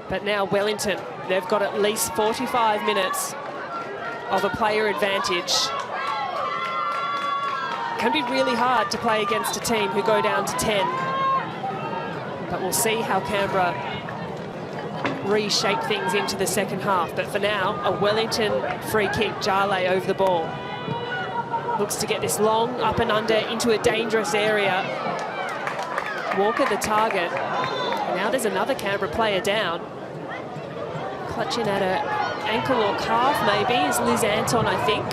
But now Wellington, they've got at least 45 minutes of a player advantage. Can be really hard to play against a team who go down to 10. But we'll see how Canberra reshape things into the second half. But for now, a Wellington free kick, Jale over the ball. Looks to get this long up and under into a dangerous area. Walker the target. And now there's another Canberra player down. Clutching at her ankle or calf maybe is Liz Anton, I think.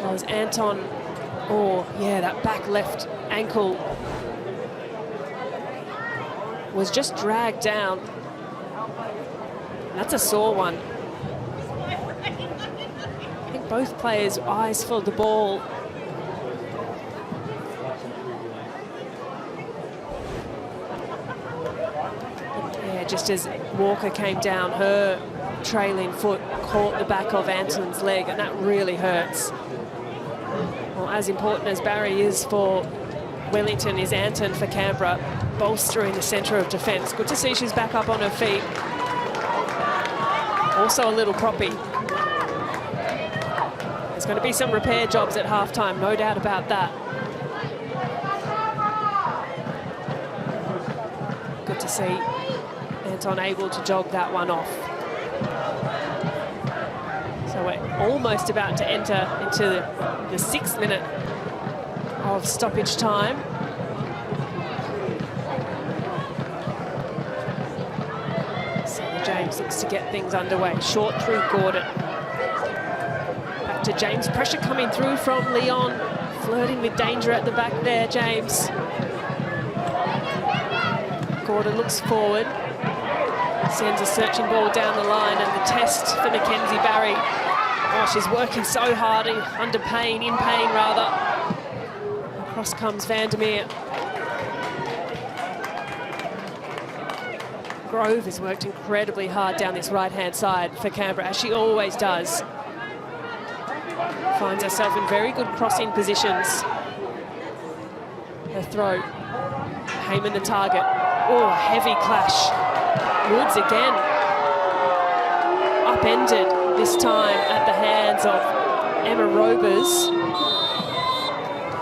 Well, as Anton, oh yeah, that back left ankle was just dragged down. That's a sore one. I think both players' eyes followed the ball. Yeah, just as Walker came down, her trailing foot caught the back of Anton's leg, and that really hurts. Well, as important as Barry is for Wellington is Anton for Canberra. bolster in the centre of defence. Good to see she's back up on her feet. Also a little proppy. There's going to be some repair jobs at halftime, no doubt about that. Good to see Anton able to jog that one off. So we're almost about to enter into the 6th minute of stoppage time. James looks to get things underway. Short through Gordon. Back to James. Pressure coming through from Leon. Flirting with danger at the back there, James. Gordon looks forward. Sends a searching ball down the line, and the test for Mackenzie Barry. Oh, she's working so hard, in pain rather. Across comes Vandermeer. Grove has worked incredibly hard down this right-hand side for Canberra, as she always does. Finds herself in very good crossing positions. Her throw. Heyman the target. Oh, heavy clash. Woods again. Upended, this time at the hands of Emma Robers.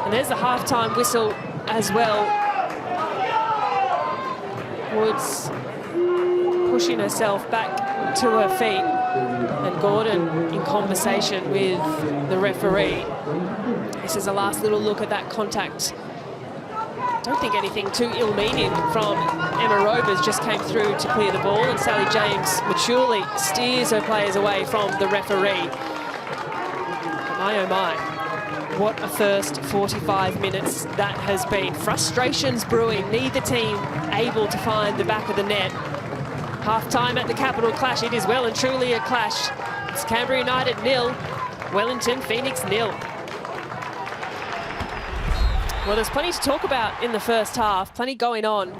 And there's the halftime whistle as well. Woods pushing herself back to her feet, and Gordon in conversation with the referee. This is a last little look at that contact. Don't think anything too ill-meaning from Emma Robers, just came through to clear the ball, and Sally James maturely steers her players away from the referee. My oh my, what a first 45 minutes that has been. Frustrations brewing, neither team able to find the back of the net. Half-time at the Capital Clash. It is well and truly a clash. It's Canberra United 0, Wellington Phoenix 0. Well, there's plenty to talk about in the first half. Plenty going on.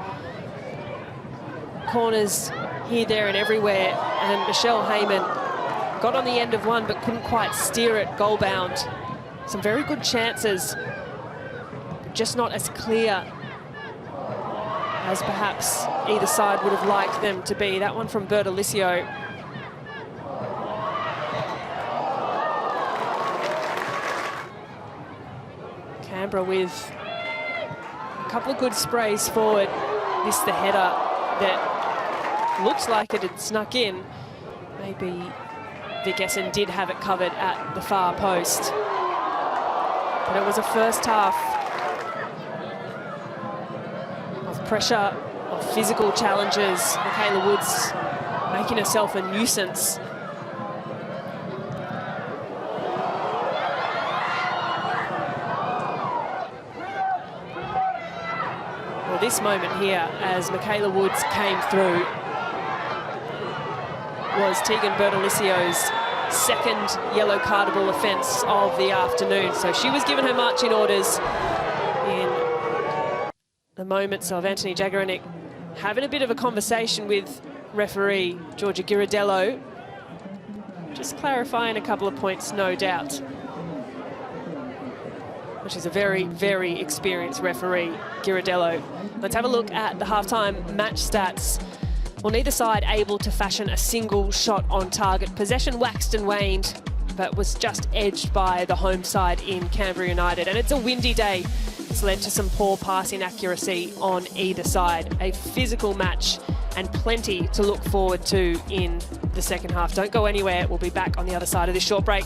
Corners here, there and everywhere. And Michelle Heyman got on the end of one but couldn't quite steer it goal bound. Some very good chances, just not as clear as perhaps either side would have liked them to be. That one from Bertolicio. Canberra with a couple of good sprays forward. Missed the header that looks like it had snuck in. Maybe Vic Essen did have it covered at the far post. But it was a first half of pressure, of physical challenges. Michaela Woods making herself a nuisance. Well, this moment here, as Michaela Woods came through, was Tegan Bertolicio's second yellow cardable offence of the afternoon. So she was given her marching orders in the moments of Anthony Jagaranik having a bit of a conversation with referee Georgia Ghirardello. Just clarifying a couple of points, no doubt. Which is a very, very experienced referee, Ghirardello. Let's have a look at the halftime match stats. Well, neither side able to fashion a single shot on target. Possession waxed and waned, but was just edged by the home side in Canberra United. And it's a windy day. It's led to some poor passing accuracy on either side. A physical match and plenty to look forward to in the second half. Don't go anywhere. We'll be back on the other side of this short break.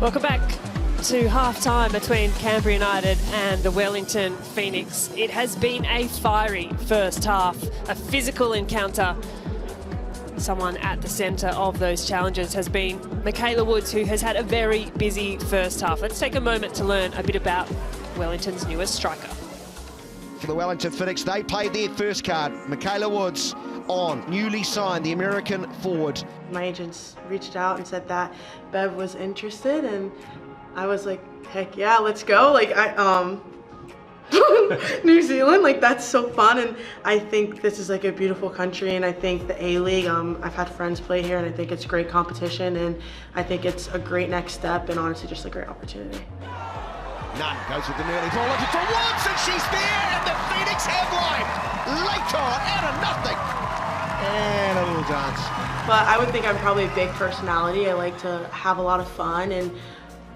Welcome back to half-time between Canberra United and the Wellington Phoenix. It has been a fiery first half, a physical encounter. Someone at the centre of those challenges has been Michaela Woods, who has had a very busy first half. Let's take a moment to learn a bit about Wellington's newest striker. For the Wellington Phoenix, they played their first card. Michaela Woods on, newly signed, the American forward. My agents reached out and said that Bev was interested, and I was like, heck yeah, let's go. Like, New Zealand, like, that's so fun, and I think this is like a beautiful country, and I think the A-League, I've had friends play here, and I think it's great competition, and I think it's a great next step, and honestly just a great opportunity. Nunn goes with the nearly ball, looking for Woods, and she's there, and the Phoenix have life. Late on, out of nothing. And a little dance. But I would think I'm probably a big personality. I like to have a lot of fun, and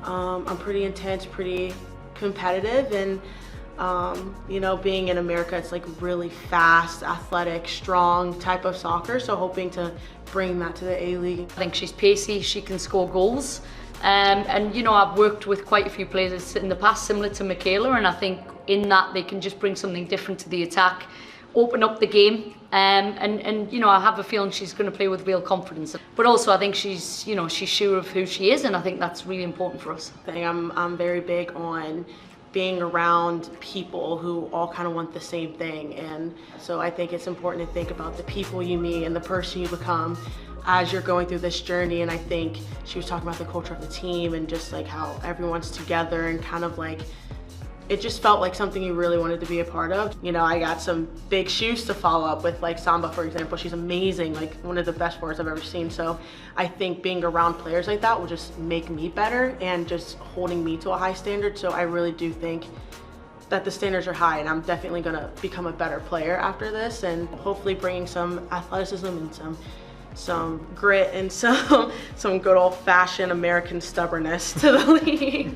I'm pretty intense, pretty competitive, and you know, being in America, it's like really fast, athletic, strong type of soccer, so hoping to bring that to the A-League. I think she's pacey, she can score goals. And you know, I've worked with quite a few players in the past similar to Michaela, and I think in that they can just bring something different to the attack, open up the game, and you know, I have a feeling she's going to play with real confidence. But also I think she's, you know, she's sure of who she is, and I think that's really important for us. I'm very big on being around people who all kind of want the same thing, and so I think it's important to think about the people you meet and the person you become as you're going through this journey. And I think she was talking about the culture of the team and just like how everyone's together, and kind of like it just felt like something you really wanted to be a part of. You know, I got some big shoes to follow up with, like Samba, for example. She's amazing, like one of the best forwards I've ever seen. So I think being around players like that will just make me better and just holding me to a high standard. So I really do think that the standards are high, and I'm definitely gonna become a better player after this, and hopefully bringing some athleticism and some grit and some good old-fashioned American stubbornness to the league.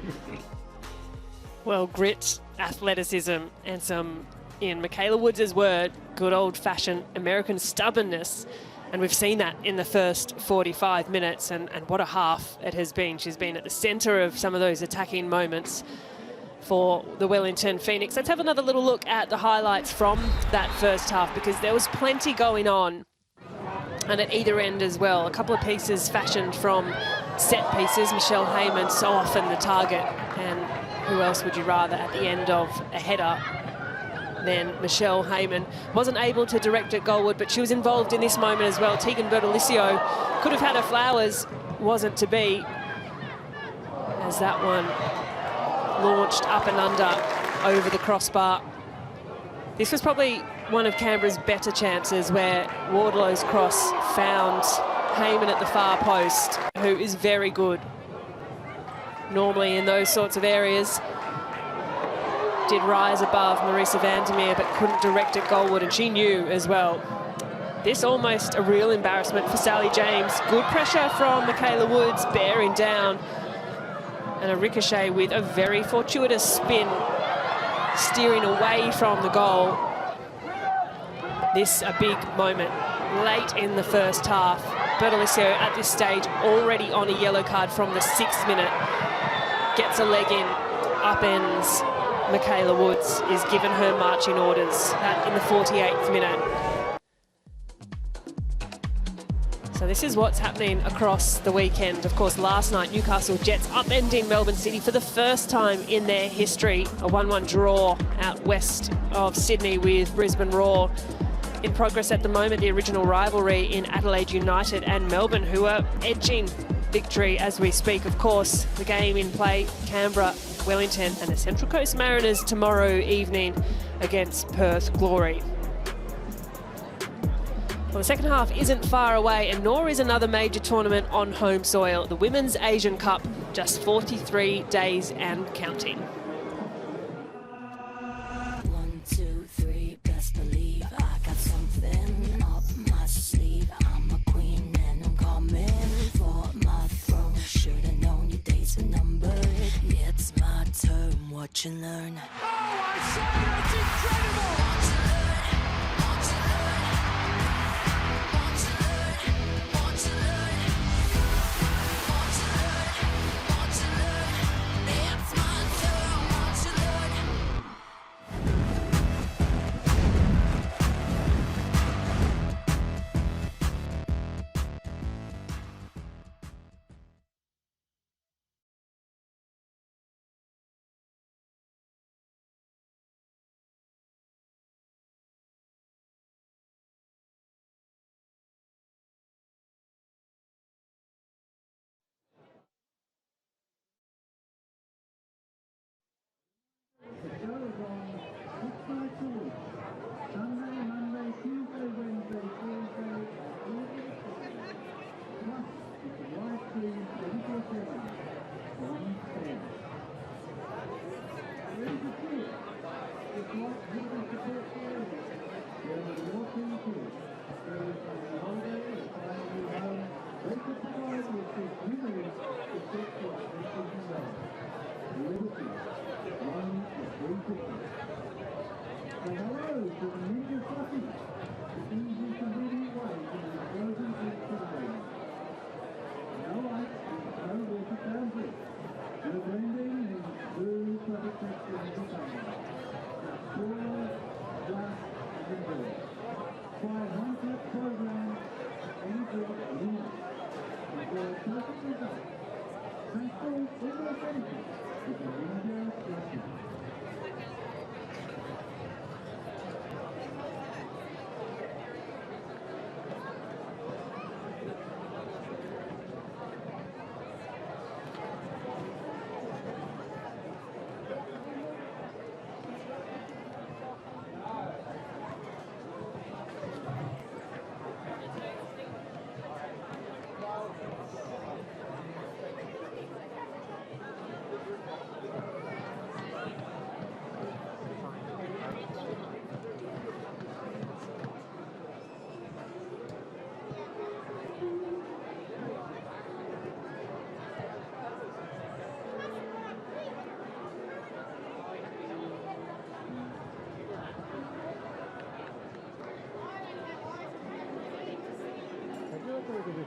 Well, grit, athleticism, and some, in Michaela Woods' word, good old-fashioned American stubbornness. And we've seen that in the first 45 minutes, and what a half it has been. She's been at the centre of some of those attacking moments for the Wellington Phoenix. Let's have another little look at the highlights from that first half, because there was plenty going on, and at either end as well. A couple of pieces fashioned from set pieces. Michelle Heyman so often the target, and who else would you rather at the end of a header then Michelle Heyman wasn't able to direct it goalward, but she was involved in this moment as well. Tegan Bertolicio could have had her flowers, wasn't to be, as that one launched up and under over the crossbar. This was probably one of Canberra's better chances, where Wardlow's cross found Heyman at the far post, who is very good normally in those sorts of areas. Did rise above Marisa Vandermeer, but couldn't direct it goalward, and she knew as well. This almost a real embarrassment for Sally James. Good pressure from Michaela Woods, bearing down, and a ricochet with a very fortuitous spin, steering away from the goal. This a big moment late in the first half. Bertolicio at this stage already on a yellow card from the 6th minute. Gets a leg in, upends Michaela Woods, is given her marching orders. That in the 48th minute. So this is what's happening across the weekend. Of course, last night, Newcastle Jets upending Melbourne City for the first time in their history. A 1-1 draw out west of Sydney with Brisbane Roar. In progress at the moment, the original rivalry in Adelaide United and Melbourne, who are edging victory as we speak. Of course, the game in play, Canberra, Wellington and the Central Coast Mariners tomorrow evening against Perth Glory. Well, the second half isn't far away, and nor is another major tournament on home soil. The Women's Asian Cup, just 43 days and counting. 1, 2, 3, best believe I got something up my sleeve. I'm a queen and I'm coming for my throne. Should've known your days were numbered. It's my turn, watch and learn. Oh, I say it's incredible!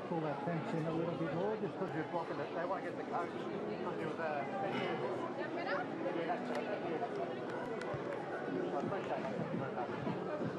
Pull that fence in a little bit more, just because you're blocking it. They want to get the coach because he was I appreciate it. Thank you very much.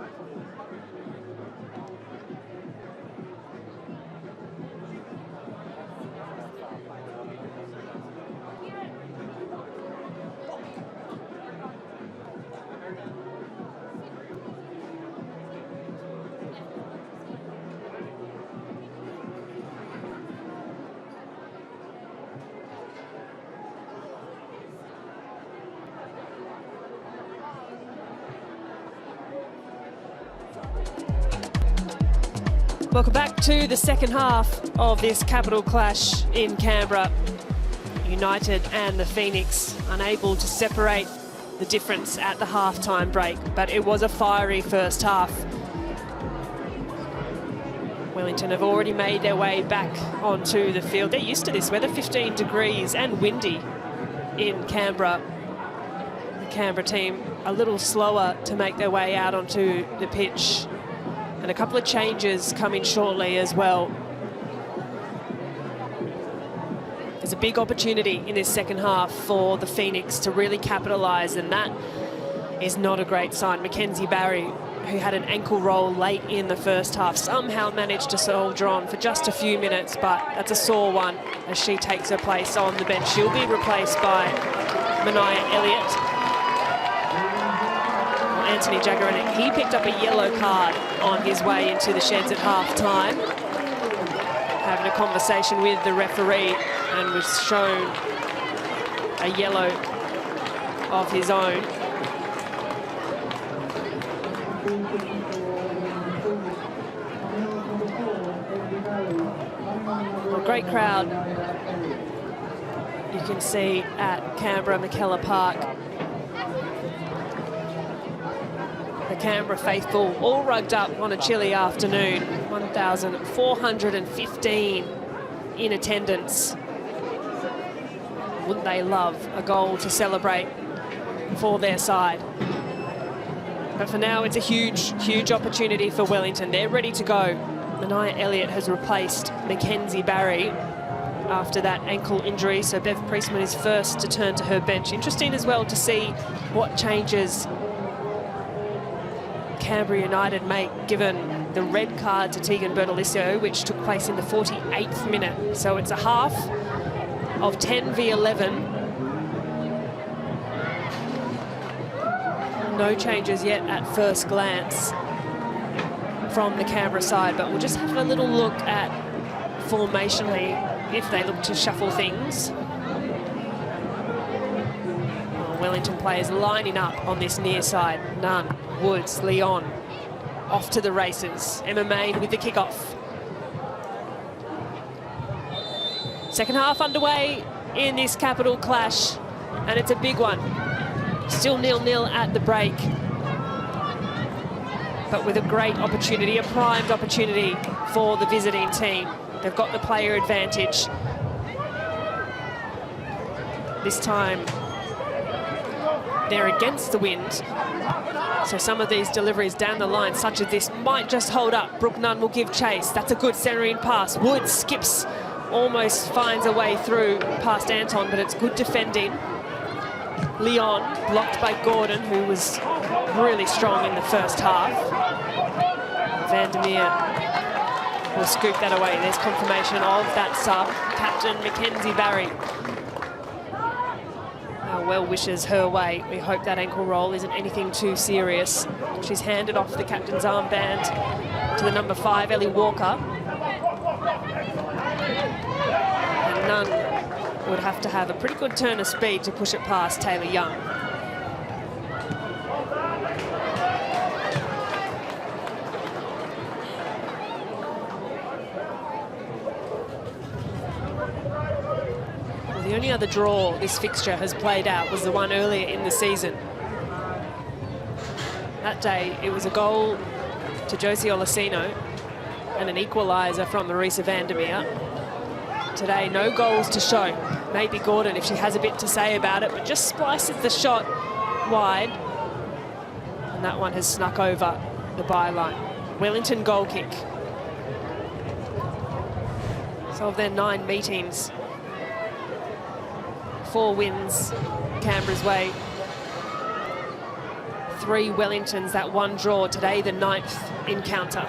Welcome back to the second half of this capital clash in Canberra. United and the Phoenix unable to separate the difference at the halftime break, but it was a fiery first half. Wellington have already made their way back onto the field. They're used to this weather, 15 degrees and windy in Canberra. The Canberra team a little slower to make their way out onto the pitch. And a couple of changes coming shortly as well. There's a big opportunity in this second half for the Phoenix to really capitalise, and that is not a great sign. Mackenzie Barry, who had an ankle roll late in the first half, somehow managed to soldier on for just a few minutes, but that's a sore one as she takes her place on the bench. She'll be replaced by Mania Elliott. Anthony Jagaranek, he picked up a yellow card on his way into the sheds at half-time, having a conversation with the referee, and was shown a yellow of his own. A great crowd you can see at Canberra Michaela Park. The Canberra faithful all rugged up on a chilly afternoon. 1,415 in attendance. Wouldn't they love a goal to celebrate for their side? But for now, it's a huge, huge opportunity for Wellington. They're ready to go. Mania Elliott has replaced Mackenzie Barry after that ankle injury, so Bev Priestman is first to turn to her bench. Interesting as well to see what changes Canberra United make, given the red card to Tegan Bertolicio, which took place in the 48th minute. So it's a half of 10 v 11. No changes yet at first glance from the Canberra side, but we'll just have a little look at formationally if they look to shuffle things. Wellington players lining up on this near side. Nunn, Woods, Leon, off to the races. Emma Main with the kickoff. Second half underway in this capital clash, and it's a big one. Still 0-0 at the break, but with a great opportunity, a primed opportunity for the visiting team. They've got the player advantage. This time, they're against the wind. So some of these deliveries down the line, such as this, might just hold up. Brooke Nunn will give chase. That's a good centering pass. Woods skips, almost finds a way through past Anton, but it's good defending. Leon blocked by Gordon, who was really strong in the first half. Vandermeer will scoop that away. There's confirmation of that sub. Captain Mackenzie Barry. Our well wishes her way. We hope that ankle roll isn't anything too serious. She's handed off the captain's armband to the number 5, Ellie Walker. And Nunn would have to have a pretty good turn of speed to push it past Taylor Young. The only other draw this fixture has played out was the one earlier in the season. That day, it was a goal to Josie Olasino and an equaliser from Marisa Vandermeer. Today, no goals to show. Maybe Gordon, if she has a bit to say about it, but just splices the shot wide. And that one has snuck over the byline. Wellington goal kick. So of their 9 meetings, 4 wins Canberra's way, 3 Wellingtons, that 1 draw. Today, the 9th encounter.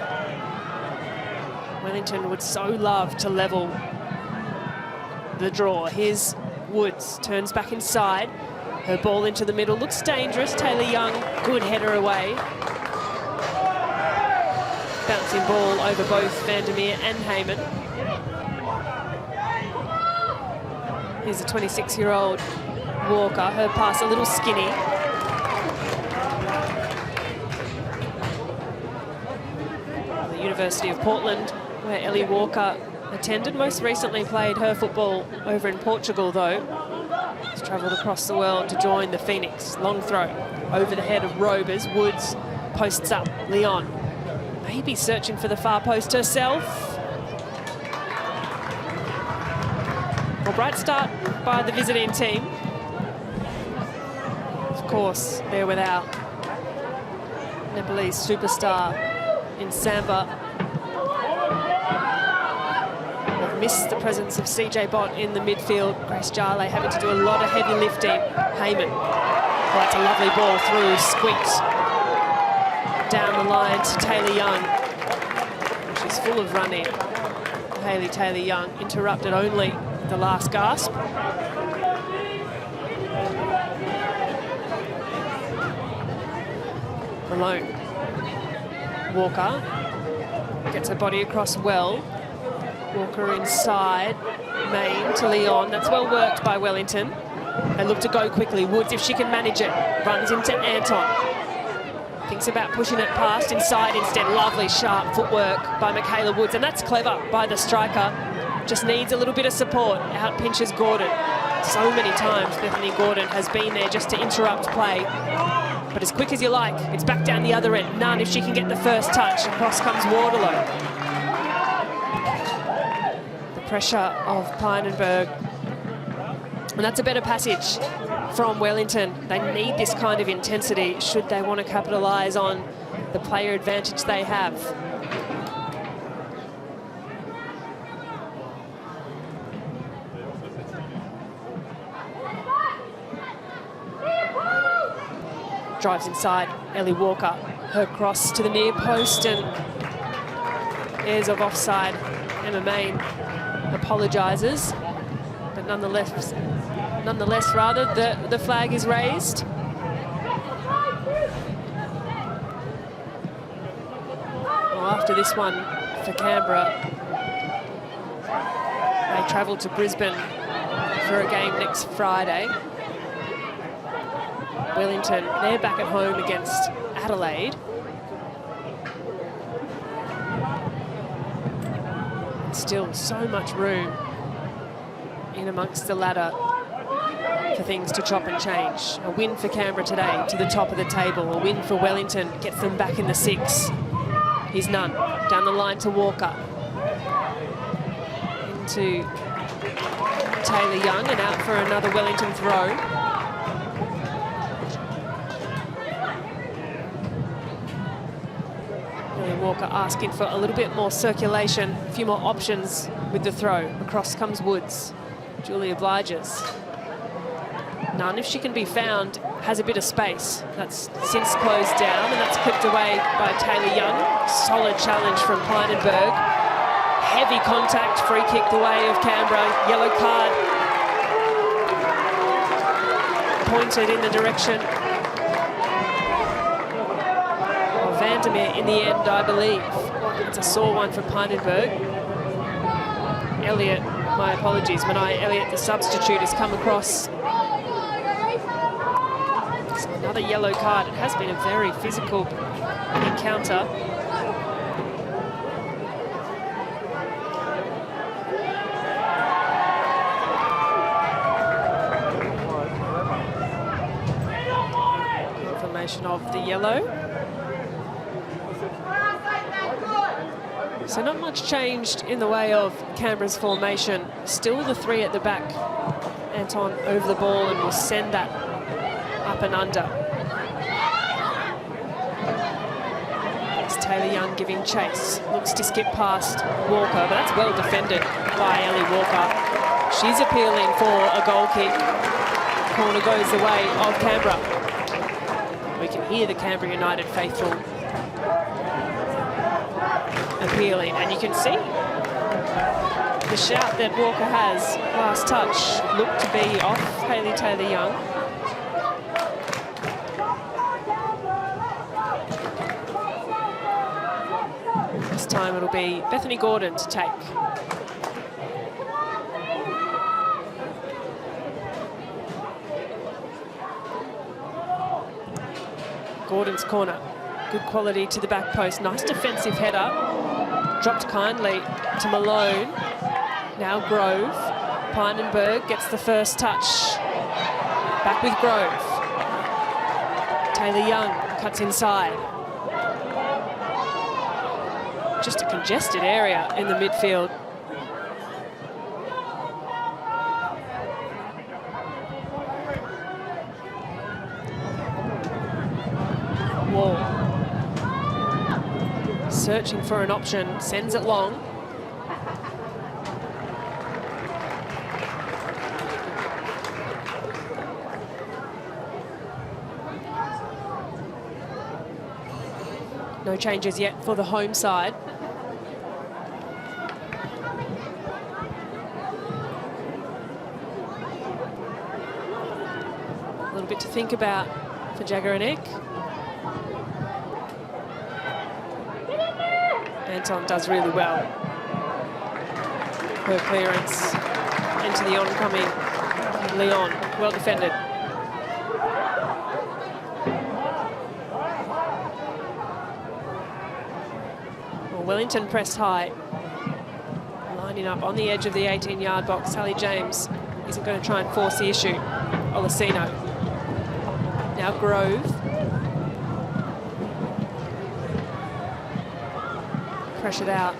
Wellington would so love to level the draw. Here's Woods, turns back inside. Her ball into the middle, looks dangerous. Taylor Young, good header away. Bouncing ball over both Vandermeer and Heyman. Here's a 26-year-old Walker. Her pass a little skinny. The University of Portland, where Ellie Walker attended. Most recently played her football over in Portugal, though. She's travelled across the world to join the Phoenix. Long throw over the head of Rovers. Woods posts up. Leon maybe searching for the far post herself. Well, bright start by the visiting team. Of course, they're without Nepalese superstar in Samba. They've missed the presence of CJ Bott in the midfield. Grace Jale having to do a lot of heavy lifting. Heyman. Well, that's a lovely ball through. Squeaked down the line to Taylor Young. She's full of running. Hayley Taylor Young interrupted only the last gasp. Malone. Walker gets her body across well. Walker inside. Main to Leon. That's well worked by Wellington. They look to go quickly. Woods, if she can manage it, runs into Anton. Thinks about pushing it past inside instead. Lovely sharp footwork by Michaela Woods, and that's clever by the striker. Just needs a little bit of support. Out pinches Gordon. So many times Bethany Gordon has been there just to interrupt play. But as quick as you like, it's back down the other end. None if she can get the first touch. Across comes Waterloo. The pressure of Pynenberg. And that's a better passage from Wellington. They need this kind of intensity should they want to capitalise on the player advantage they have. Drives inside, Ellie Walker. Her cross to the near post and airs of offside. Emma Main apologises, but nonetheless, the flag is raised. Well, after this one for Canberra, they travel to Brisbane for a game next Friday. Wellington, they're back at home against Adelaide. Still so much room in amongst the ladder for things to chop and change. A win for Canberra today to the top of the table. A win for Wellington gets them back in the 6. Here's Nunn down the line to Walker. Into Taylor Young and out for another Wellington throw. Walker asking for a little bit more circulation, a few more options with the throw. Across comes Woods. Julie obliges. Nunn, if she can be found, has a bit of space. That's since closed down, and that's clipped away by Taylor Young. Solid challenge from Pynenberg. Heavy contact, free kick the way of Canberra. Yellow card pointed in the direction Vandermeer in the end, I believe. It's a sore one for Pynenberg. Elliott, my apologies, Manai Elliott, the substitute, has come across. It's another yellow card. It has been a very physical encounter. Confirmation of the yellow. So not much changed in the way of Canberra's formation. Still the 3 at the back. Anton over the ball and will send that up and under. It's Taylor Young giving chase. Looks to skip past Walker, but that's well defended by Ellie Walker. She's appealing for a goal kick. Corner goes the way of Canberra. We can hear the Canberra United faithful appealing, and you can see the shout that Walker has. Last touch looked to be off Hayley Taylor Young. This time it'll be Bethany Gordon to take. Gordon's corner. Good quality to the back post. Nice defensive header. dropped kindly to Malone. Now Grove. Pynenberg gets the first touch. Back with Grove. Taylor Young cuts inside. Just a congested area in the midfield. Wall. Searching for an option, sends it long. No changes yet for the home side. A little bit to think about for Jagger. Anton does really well. Her clearance into the oncoming Leon. Well defended. Well, Wellington pressed high. Lining up on the edge of the 18-yard box. Sally James isn't going to try and force the issue. Olasino. Now Grove. Pressured out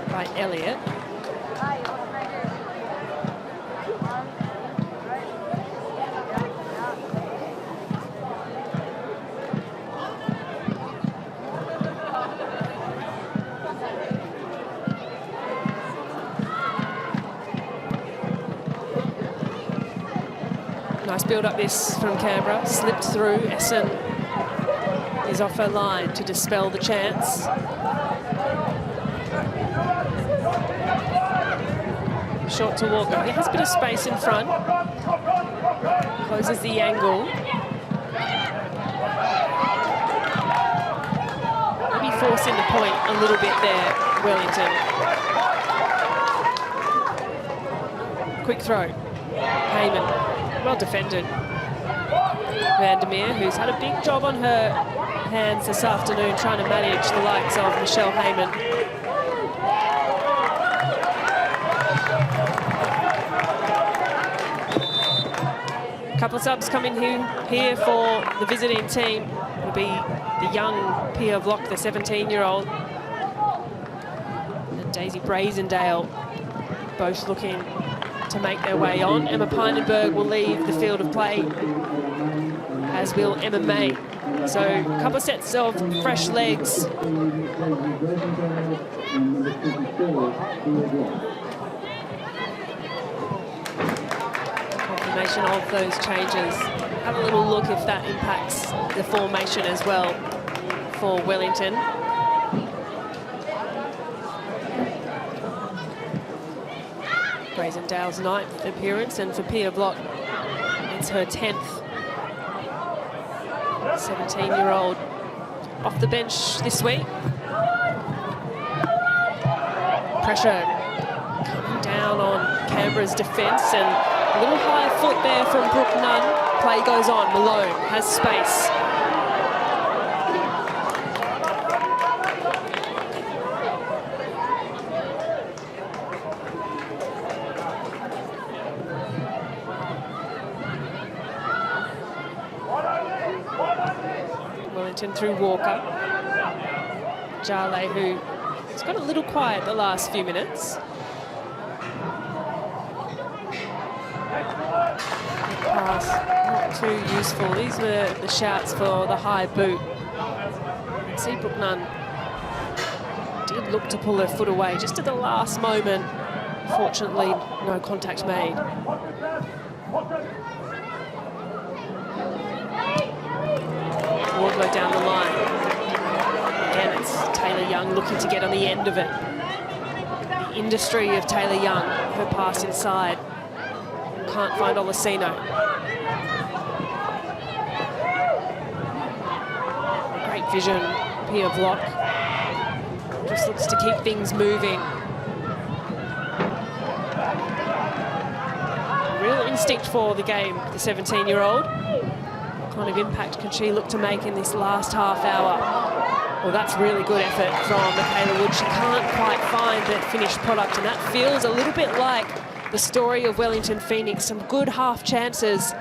by Elliott. Nice build up this from Canberra. Slipped through. Essen is off her line to dispel the chance. Short to Walker. He has a bit of space in front. Closes the angle. Maybe forcing the point a little bit there, Wellington. Quick throw. Heyman. Well defended. Vandermeer, who's had a big job on her hands this afternoon trying to manage the likes of Michelle Heyman. Couple of subs coming here for the visiting team. Will be the young Pia Block, the 17-year-old, and Daisy Brazendale, both looking to make their way on. Emma Pynenberg will leave the field of play, as will Emma May. So a couple of sets of fresh legs. Confirmation of those changes. Have a little look if that impacts the formation as well for Wellington. Brazendale's 9th appearance, and for Pia Block, it's her 10th. 17-year-old off the bench this week. Pressure coming down on Canberra's defence, and a little high foot there from Brooke Nunn. Play goes on. Malone has space. Wellington through Walker. Jale, who has got a little quiet the last few minutes. Pass, not too useful. These were the shouts for the high boot. Seabrook Nunn did look to pull her foot away just at the last moment. Fortunately, no contact made. Wardlow down the line. Again, it's Taylor Young looking to get on the end of it. The industry of Taylor Young, her pass inside. Can't find Olasino. Great vision, Pia Block. Just looks to keep things moving. Real instinct for the game, the 17-year-old. What kind of impact can she look to make in this last half hour? Well, that's really good effort from Michaela Woods. She can't quite find the finished product, and that feels a little bit like the story of Wellington Phoenix. Some good half chances,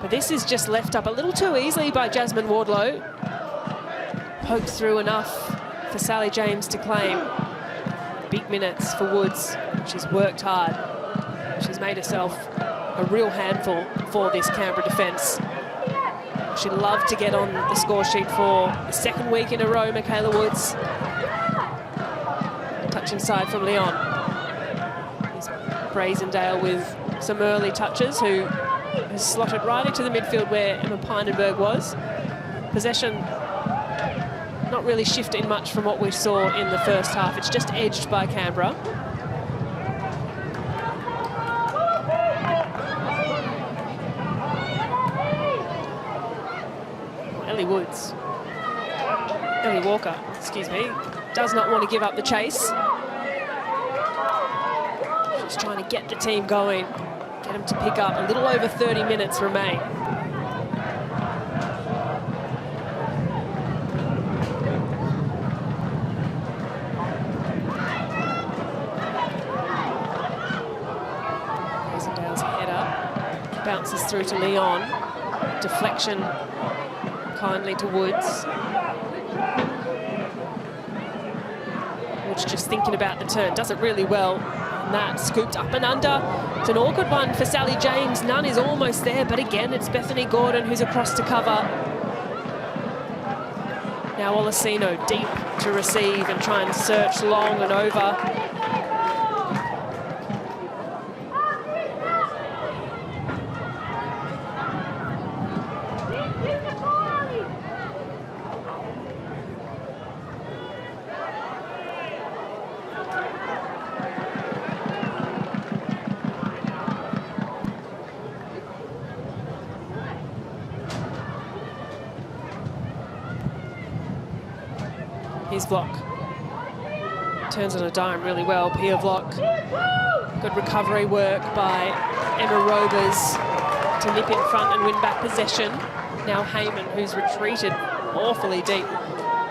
but this is just left up a little too easily by Jasmine Wardlow. Poked through enough for Sally James to claim. Big minutes for Woods. She's worked hard. She's made herself a real handful for this Canberra defence. She'd love to get on the score sheet for the second week in a row, Michaela Woods. Touch inside from Leon. Here's Brazendale with some early touches, who has slotted right into the midfield where Emma Pynenberg was. Possession not really shifting much from what we saw in the first half. It's just edged by Canberra. Ellie Walker, excuse me, does not want to give up the chase. She's trying to get the team going, get them to pick up. A little over 30 minutes remain. Rosendale's header bounces through to Leon. Deflection kindly to Woods. Woods just thinking about the turn, does it really well. And that scooped up and under. It's an awkward one for Sally James. Nunn is almost there, but again, it's Bethany Gordon who's across to cover. Now Olasino deep to receive and try and search long and over. His block turns on a dime really well. Pia Vlock. Good recovery work by Emma Robers to nip in front and win back possession. Now Heyman, who's retreated awfully deep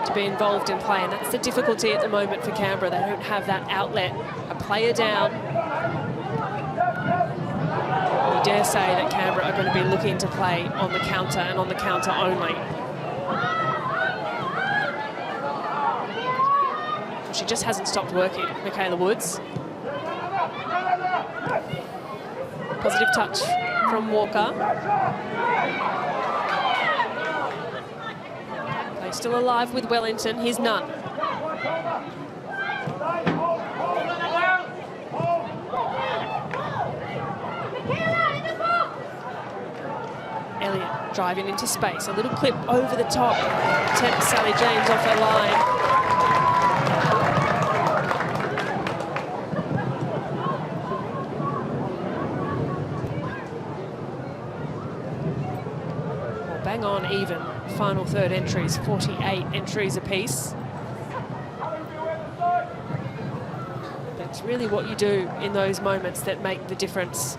to be involved in play, and that's the difficulty at the moment for Canberra. They don't have that outlet. A player down. We dare say that Canberra are going to be looking to play on the counter and on the counter only. She just hasn't stopped working, Michaela Woods. Positive touch from Walker. They're still alive with Wellington. Here's Nunn. Elliott driving into space. A little clip over the top. Tempts Sally James off her line. Bang on even. Final third entries, 48 entries apiece. That's really what you do in those moments that make the difference.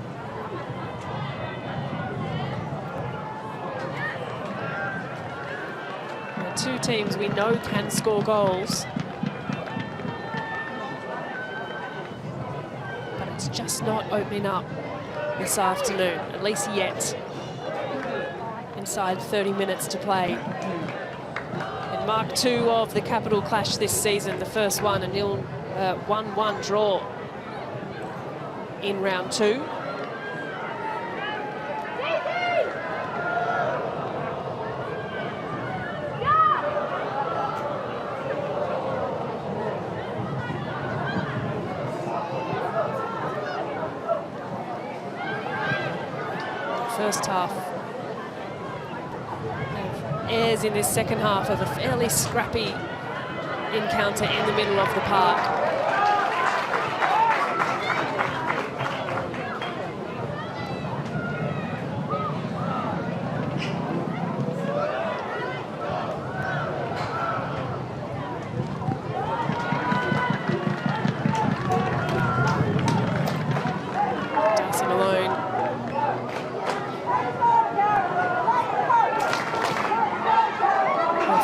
The two teams we know can score goals, but it's just not opening up this afternoon, at least yet. Inside 30 minutes to play. In Mark 2 of the Capital Clash this season, the first one, a 1-1 draw in round 2. First half airs in this second half of a fairly scrappy encounter in the middle of the park. Darcy Malone.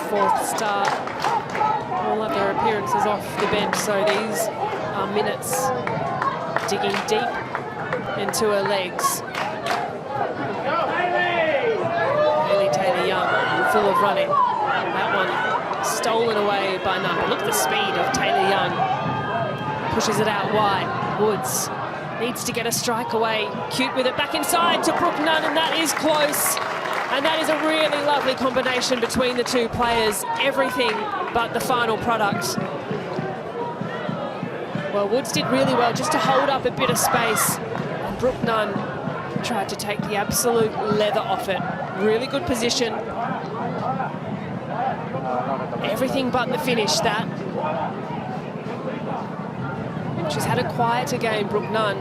Fourth start appearances off the bench, so these are minutes digging deep into her legs. Hayley Taylor-Young, full of running. That one stolen away by Nunn. Look at the speed of Taylor-Young. Pushes it out wide. Woods needs to get a strike away. Cute with it back inside to Brooke Nunn, and that is close. And that is a really lovely combination between the two players. Everything but the final product. Well, Woods did really well just to hold up a bit of space. And Brooke Nunn tried to take the absolute leather off it. Really good position. Everything but the finish, that. She's had a quieter game, Brooke Nunn,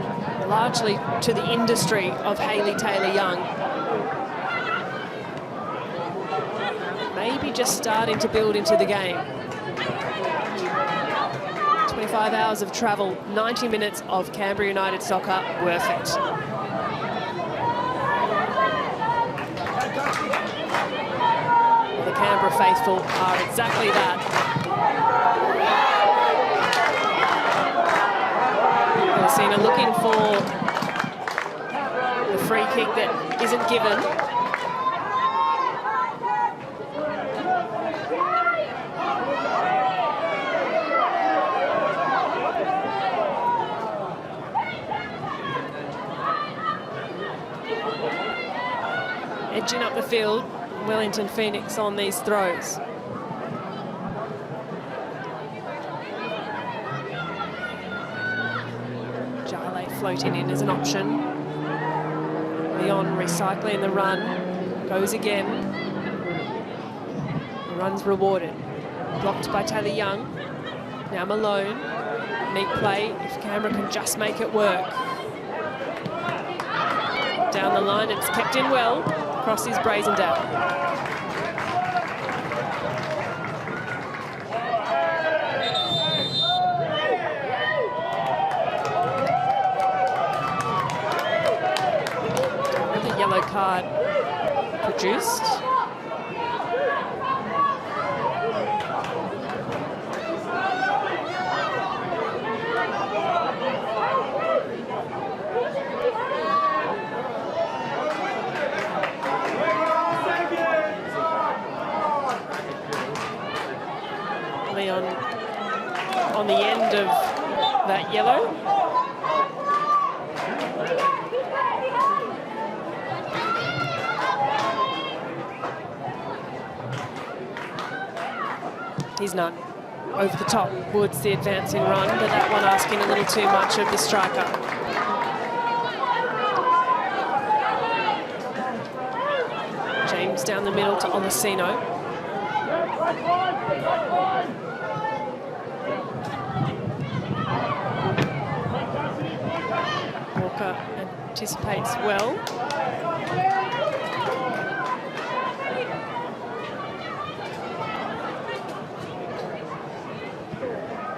largely to the industry of Hayley Taylor-Young. Maybe just starting to build into the game. 25 hours of travel, 90 minutes of Canberra United soccer, worth it. The Canberra faithful are exactly that. Messina looking for the free kick that isn't given. Edging up the field, Wellington Phoenix on these throws. Floating in as an option. Leon recycling the run. Goes again. The run's rewarded. Blocked by Taylor-Young. Now Malone. Neat play if Canberra can just make it work. Down the line, it's kept in well. Crosses Brazendale. Card produced. Leon on the end of that yellow. He's not over the top. Woods the advancing run, but that one asking a little too much of the striker. James down the middle to Olasino. Walker anticipates well.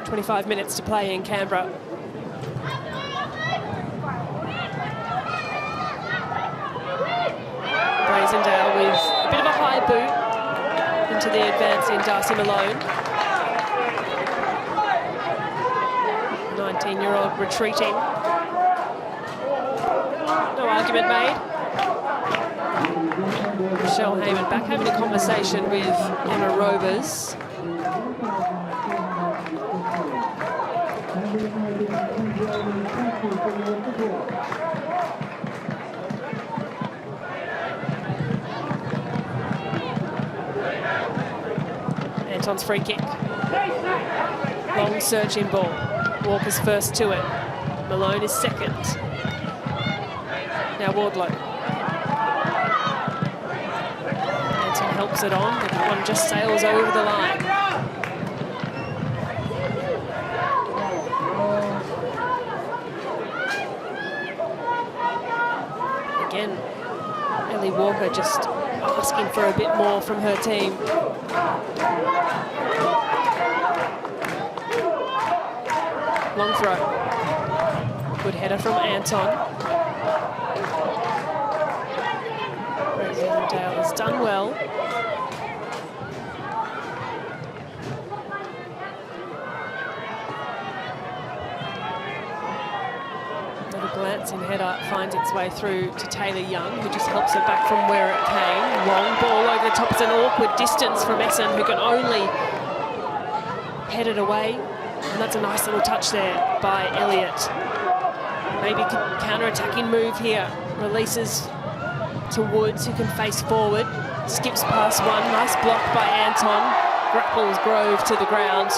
25 minutes to play in Canberra. Brazendale with a bit of a high boot into the advancing Darcy Malone. 19-year-old retreating. No argument made. Michelle Heyman back having a conversation with Emma Robers. Anton's free kick. Long searching ball. Walker's first to it. Malone is second. Now Wardlow. Anton helps it on, but that one just sails over the line. Again, Ellie Walker just asking for a bit more from her team. Long throw. Good header from Anton. Brazendale has done well. Bouncing header finds its way through to Taylor Young, who just helps it back from where it came. Long ball over the top. It's an awkward distance from Essen, who can only head it away. And that's a nice little touch there by Elliott. Maybe counter-attacking move here. Releases to Woods, who can face forward. Skips past one. Nice block by Anton. Grapples Grove to the ground.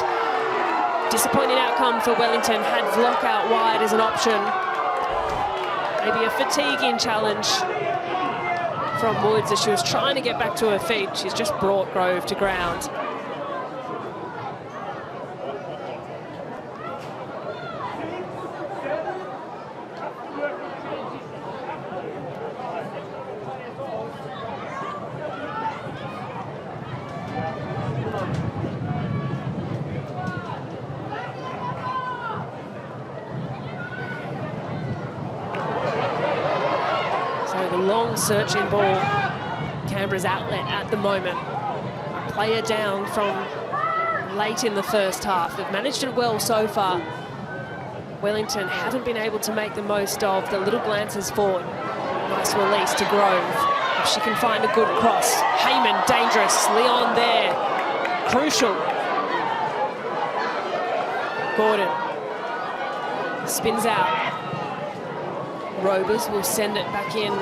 Disappointing outcome for Wellington. Had Vlock out wide as an option. Maybe a fatiguing challenge from Woods as she was trying to get back to her feet. She's just brought Grove to ground. Long searching ball, Canberra's outlet at the moment. A player down from late in the first half. They've managed it well so far. Wellington haven't been able to make the most of the little glances forward. Nice release to Grove. If she can find a good cross. Heyman, dangerous. Leon there. Crucial. Gordon spins out. Rovers will send it back in.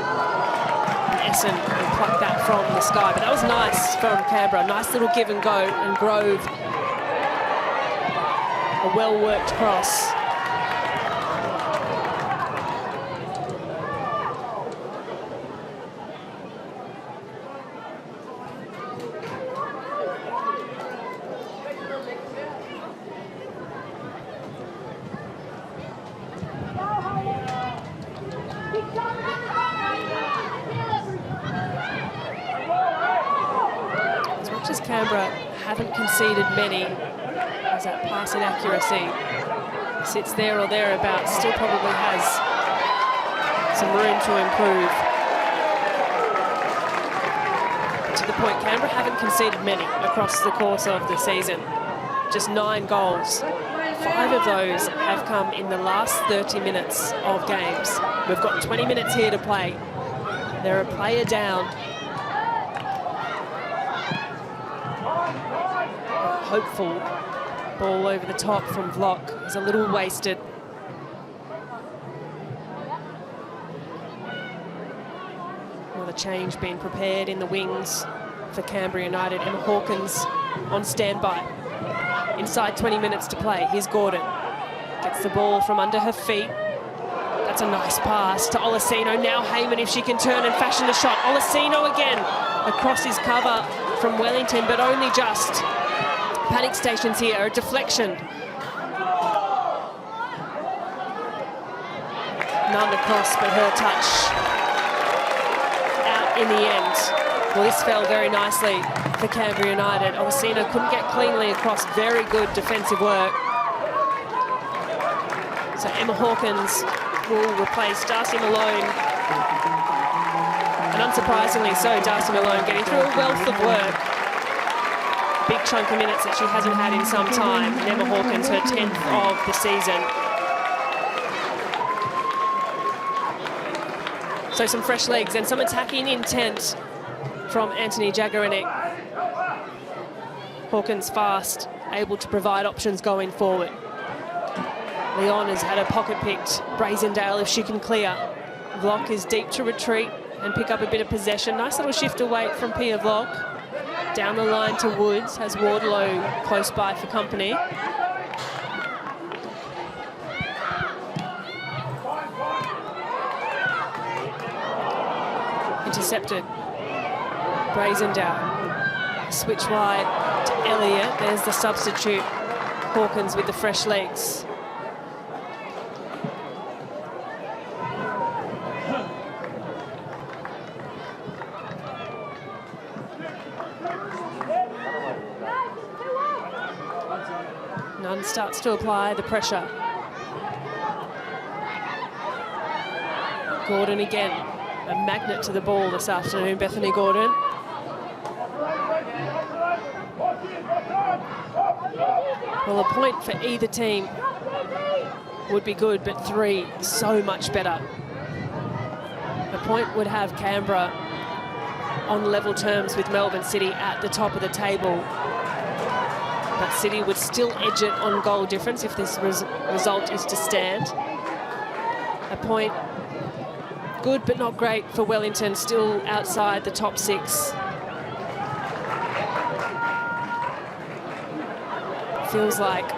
Essen will pluck that from the sky. But that was nice from Canberra. Nice little give and go. And Grove, a well-worked cross. Canberra haven't conceded many, as that passing accuracy sits there or thereabouts, still probably has some room to improve. To the point, Canberra haven't conceded many across the course of the season. Just 9 goals. 5 of those have come in the last 30 minutes of games. We've got 20 minutes here to play. They're a player down. Hopeful ball over the top from Vlock is a little wasted. Another change being prepared in the wings for Canberra United. Emma Hawkins on standby. Inside 20 minutes to play. Here's Gordon. Gets the ball from under her feet. That's a nice pass to Olasino. Now Heyman, if she can turn and fashion the shot. Olasino again across his cover from Wellington, but only just. Panic stations here, a deflection. None across, but her touch out in the end. Well, this fell very nicely for Canberra United. Olasino couldn't get cleanly across. Very good defensive work. So Emma Hawkins will replace Darcy Malone. And unsurprisingly so, Darcy Malone getting through a wealth of work. Big chunk of minutes that she hasn't had in some time. And Emma Hawkins, her 10th of the season. So some fresh legs and some attacking intent from Anthony Jagarinek. Hawkins fast, able to provide options going forward. Leon has had a pocket picked. Brazendale, if she can clear. Vlock is deep to retreat and pick up a bit of possession. Nice little shift of weight from Pia Vlock. Down the line to Woods, has Wardlow close by for company. Intercepted. Brazendale. Switch wide to Elliott. There's the substitute. Hawkins with the fresh legs. Nunn starts to apply the pressure. Gordon again, a magnet to the ball this afternoon, Bethany Gordon. Well, a point for either team would be good, but 3 so much better. The point would have Canberra on level terms with Melbourne City at the top of the table. But City would still edge it on goal difference if this result is to stand. A point, good but not great for Wellington, still outside the top 6. Feels like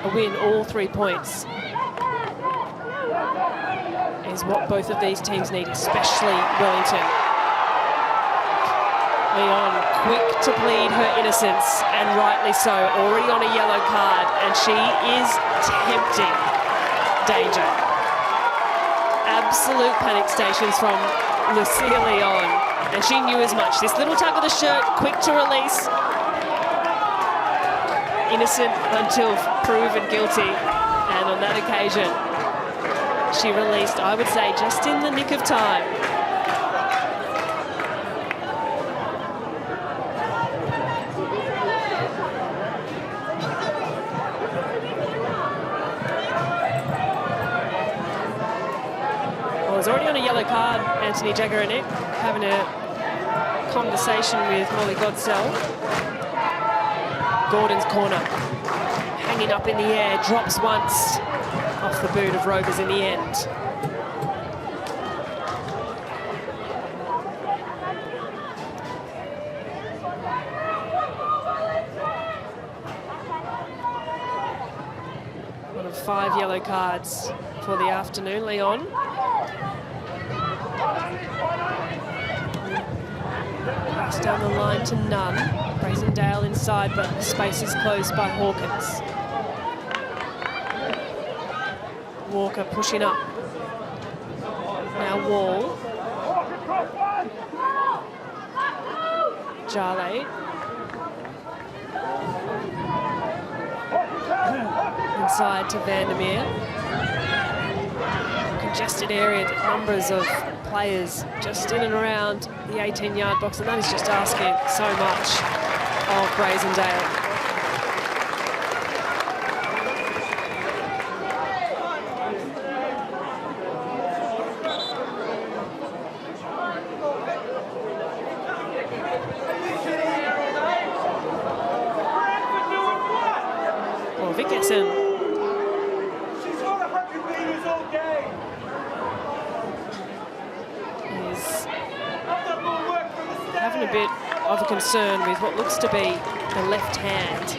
a win, all 3 points, is what both of these teams need, especially Wellington. Leon quick to plead her innocence, and rightly so, already on a yellow card, and she is tempting danger. Absolute panic stations from Lucia Leon, and she knew as much. This little tug of the shirt, quick to release. Innocent until proven guilty, and on that occasion she released, I would say, just in the nick of time. Well, he's already on a yellow card, Anthony Jagger-Nick, having a conversation with Molly Godsell. Gordon's corner, hanging up in the air, drops once off the boot of Rovers in the end. One of 5 yellow cards for the afternoon, Leon. Pass down the line to none. Brazendale inside, but the space is closed by Hawkins. Walker pushing up. Now Wall. Jale. Inside to Vandermeer. Congested area, numbers of players just in and around the 18-yard box, and that is just asking so much of Brazendale. Well, Vic Esson. She's got 100 metres all game. Is having a bit of a concern with what looks to be the left hand.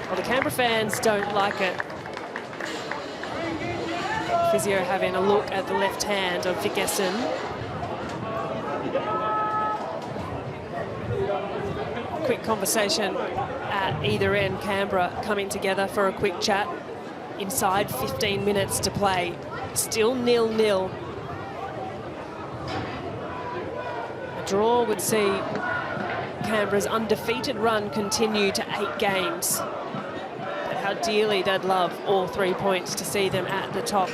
Well, the Canberra fans don't like it. Physio having a look at the left hand of Vic Esson. Quick conversation at either end. Canberra coming together for a quick chat. Inside 15 minutes to play. Still 0-0. A draw would see Canberra's undefeated run continue to 8 games. But how dearly they'd love all 3 points to see them at the top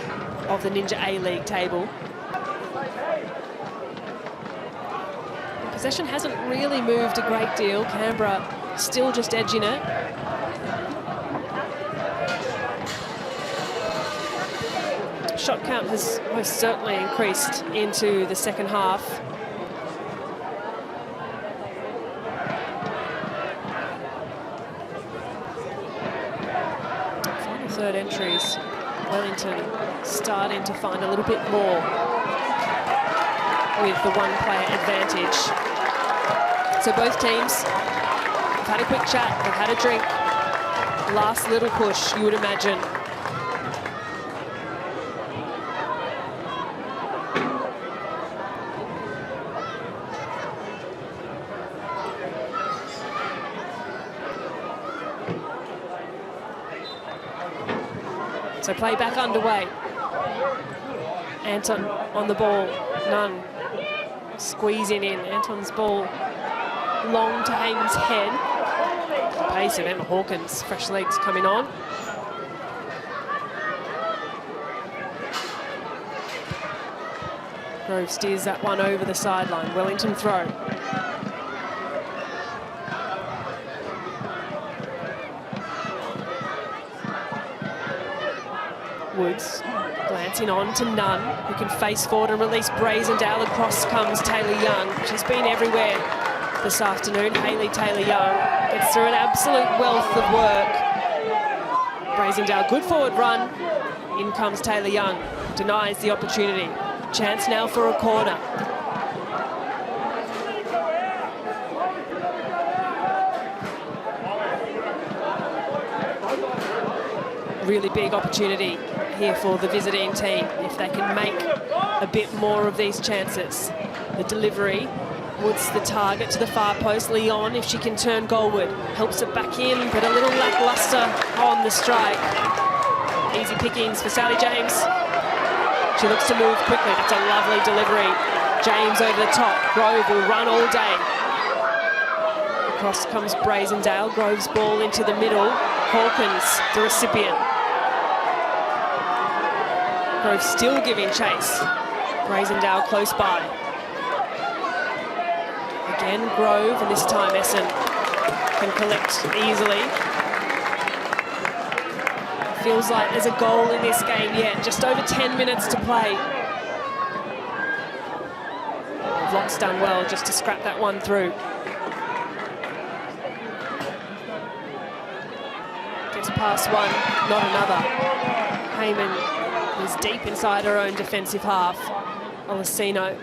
of the Ninja A-League table. Possession hasn't really moved a great deal. Canberra still just edging it. Shot count has most certainly increased into the second half. Final third entries. Wellington starting to find a little bit more with the one-player advantage. So both teams have had a quick chat, have had a drink. Last little push, you would imagine. So play back underway. Anton on the ball, Nunn squeezing in. Anton's ball long to Haynes' head. The pace of Emma Hawkins, fresh legs coming on. Grove steers that one over the sideline. Wellington throw. Woods glancing on to Nunn, who can face forward and release Brazendale. Across comes Taylor Young. She's been everywhere this afternoon. Hayley Taylor-Young gets through an absolute wealth of work. Brazendale, good forward run. In comes Taylor Young, denies the opportunity. Chance now for a corner. Really big opportunity here for the visiting team if they can make a bit more of these chances. The delivery, Woods the target to the far post. Leon, if she can turn goalward, helps it back in, but a little lacklustre on the strike. Easy pickings for Sally James. She looks to move quickly. That's a lovely delivery. James over the top. Grove will run all day. Across comes Brazendale. Grove's ball into the middle. Hawkins, the recipient. Grove still giving chase. Brazendale close by. Again, Grove, and this time Essen can collect easily. Feels like there's a goal in this game yet. Just over 10 minutes to play. Vlock's done well just to scrap that one through. Gets past one, not another. Heyman is deep inside her own defensive half. Olasino.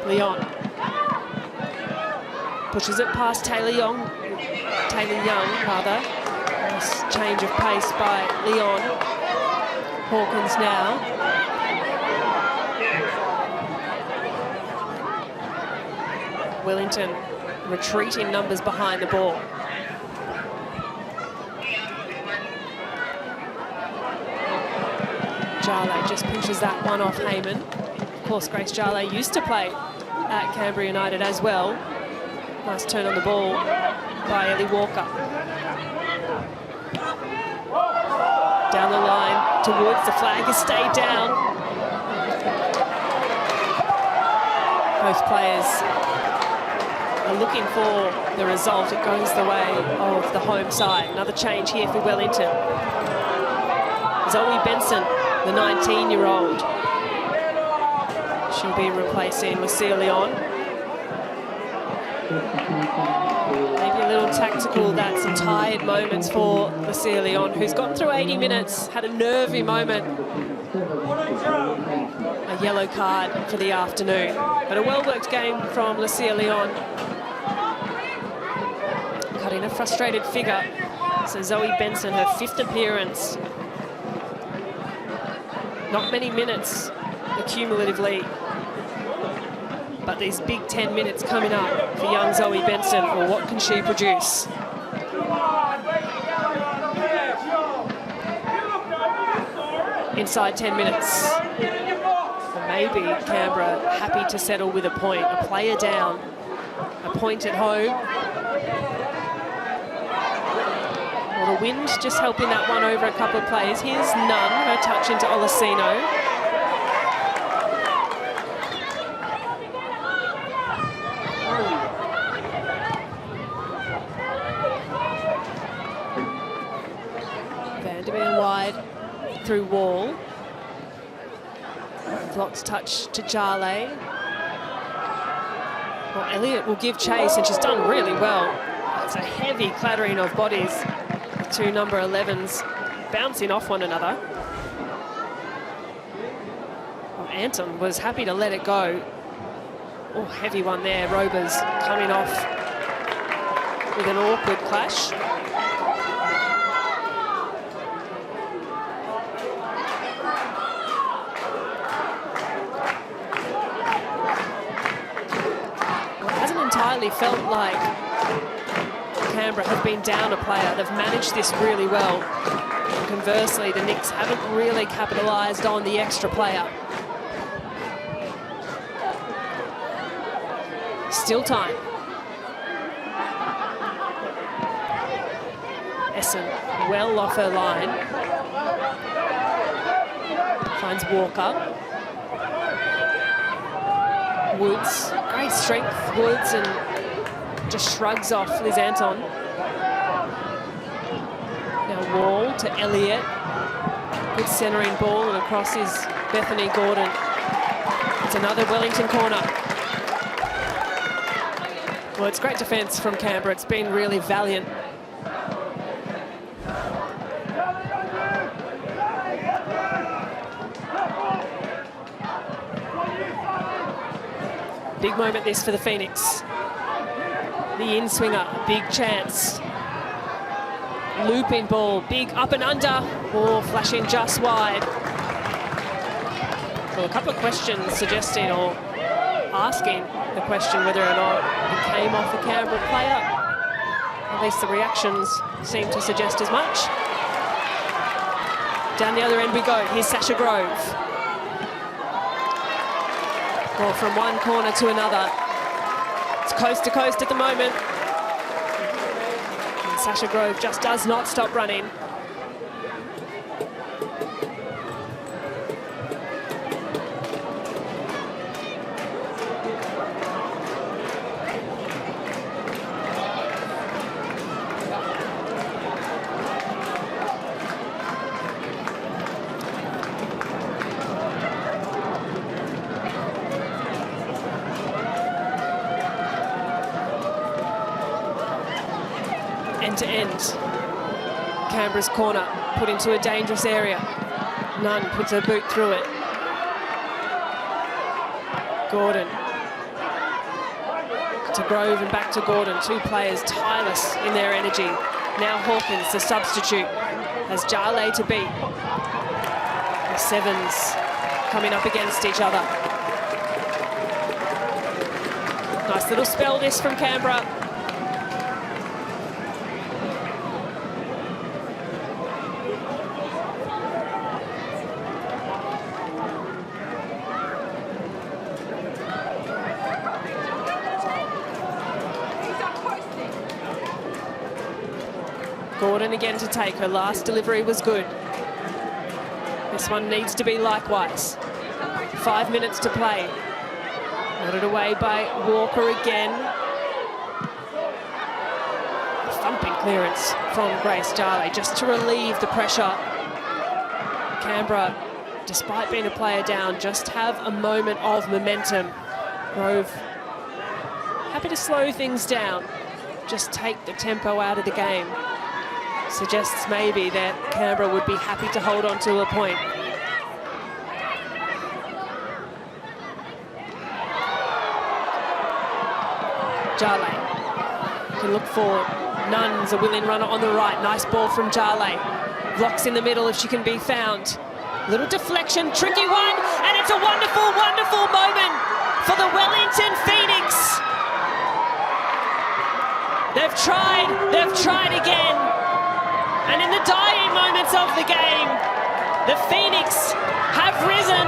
Leon pushes it past Taylor Young, rather. Nice change of pace by Leon. Hawkins now. Wellington retreating numbers behind the ball. Jarley just pinches that one off Heyman. Of course, Grace Jarley used to play at Canberra United as well. Nice turn on the ball by Ellie Walker. Down the line to Woods. The flag has stayed down. Both players are looking for the result. It goes the way of the home side. Another change here for Wellington. Zoe Benson, the 19-year-old. She'll be replacing Lucia Leon. Maybe a little tactical, that's some tired moments for Lucia Leon, who's gone through 80 minutes, had a nervy moment. A yellow card for the afternoon. But a well-worked game from Lucia Leon. Cutting a frustrated figure. So Zoe Benson, her 5th appearance. Not many minutes accumulatively. But these big 10 minutes coming up for young Zoe Benson. Well, what can she produce? Inside 10 minutes. And maybe Canberra happy to settle with a point. A player down, a point at home. Well, the wind just helping that one over a couple of players. Here's Nunn, her touch into Olasino. Through Wall. Vlock's touch to Jarley. Well, Elliott will give chase, and she's done really well. It's a heavy clattering of bodies. Two number 11s bouncing off one another. Well, Anton was happy to let it go. Oh, heavy one there. Robers coming off with an awkward clash. Felt like Canberra have been down a player. They've managed this really well. And conversely, the Knicks haven't really capitalised on the extra player. Still time. Essen well off her line. Finds Walker. Woods, great strength, Woods, and just shrugs off Liz Anton. Now wall to Elliott. Good centering ball, and across is Bethany Gordon. It's another Wellington corner. Well, it's great defence from Canberra. It's been really valiant. Big moment this for the Phoenix. The in-swinger, big chance. Looping ball, big up and under. Ball flashing just wide. Well, a couple of questions suggesting or asking the question whether or not it came off a Canberra player. At least the reactions seem to suggest as much. Down the other end we go. Here's Sasha Grove. Well, from one corner to another. It's coast to coast at the moment. And Sasha Grove just does not stop running. End to end. Canberra's corner put into a dangerous area. Nunn puts her boot through it. Gordon to Grove and back to Gordon. Two players tireless in their energy. Now Hawkins, the substitute, has Jale to beat. The sevens coming up against each other. Nice little spell this from Canberra. Gordon again to take. Her last delivery was good. This one needs to be likewise. 5 minutes to play. Nodded away by Walker again. A thumping clearance from Grace Jale just to relieve the pressure. Canberra, despite being a player down, just have a moment of momentum. Grove happy to slow things down. Just take the tempo out of the game. Suggests maybe that Canberra would be happy to hold on to a point. Jale can look forward. Nunn's a willing runner on the right. Nice ball from Jale. Blocks in the middle if she can be found. Little deflection, tricky one, and it's a wonderful, wonderful moment for the Wellington Phoenix. They've tried again. And in the dying moments of the game, the Phoenix have risen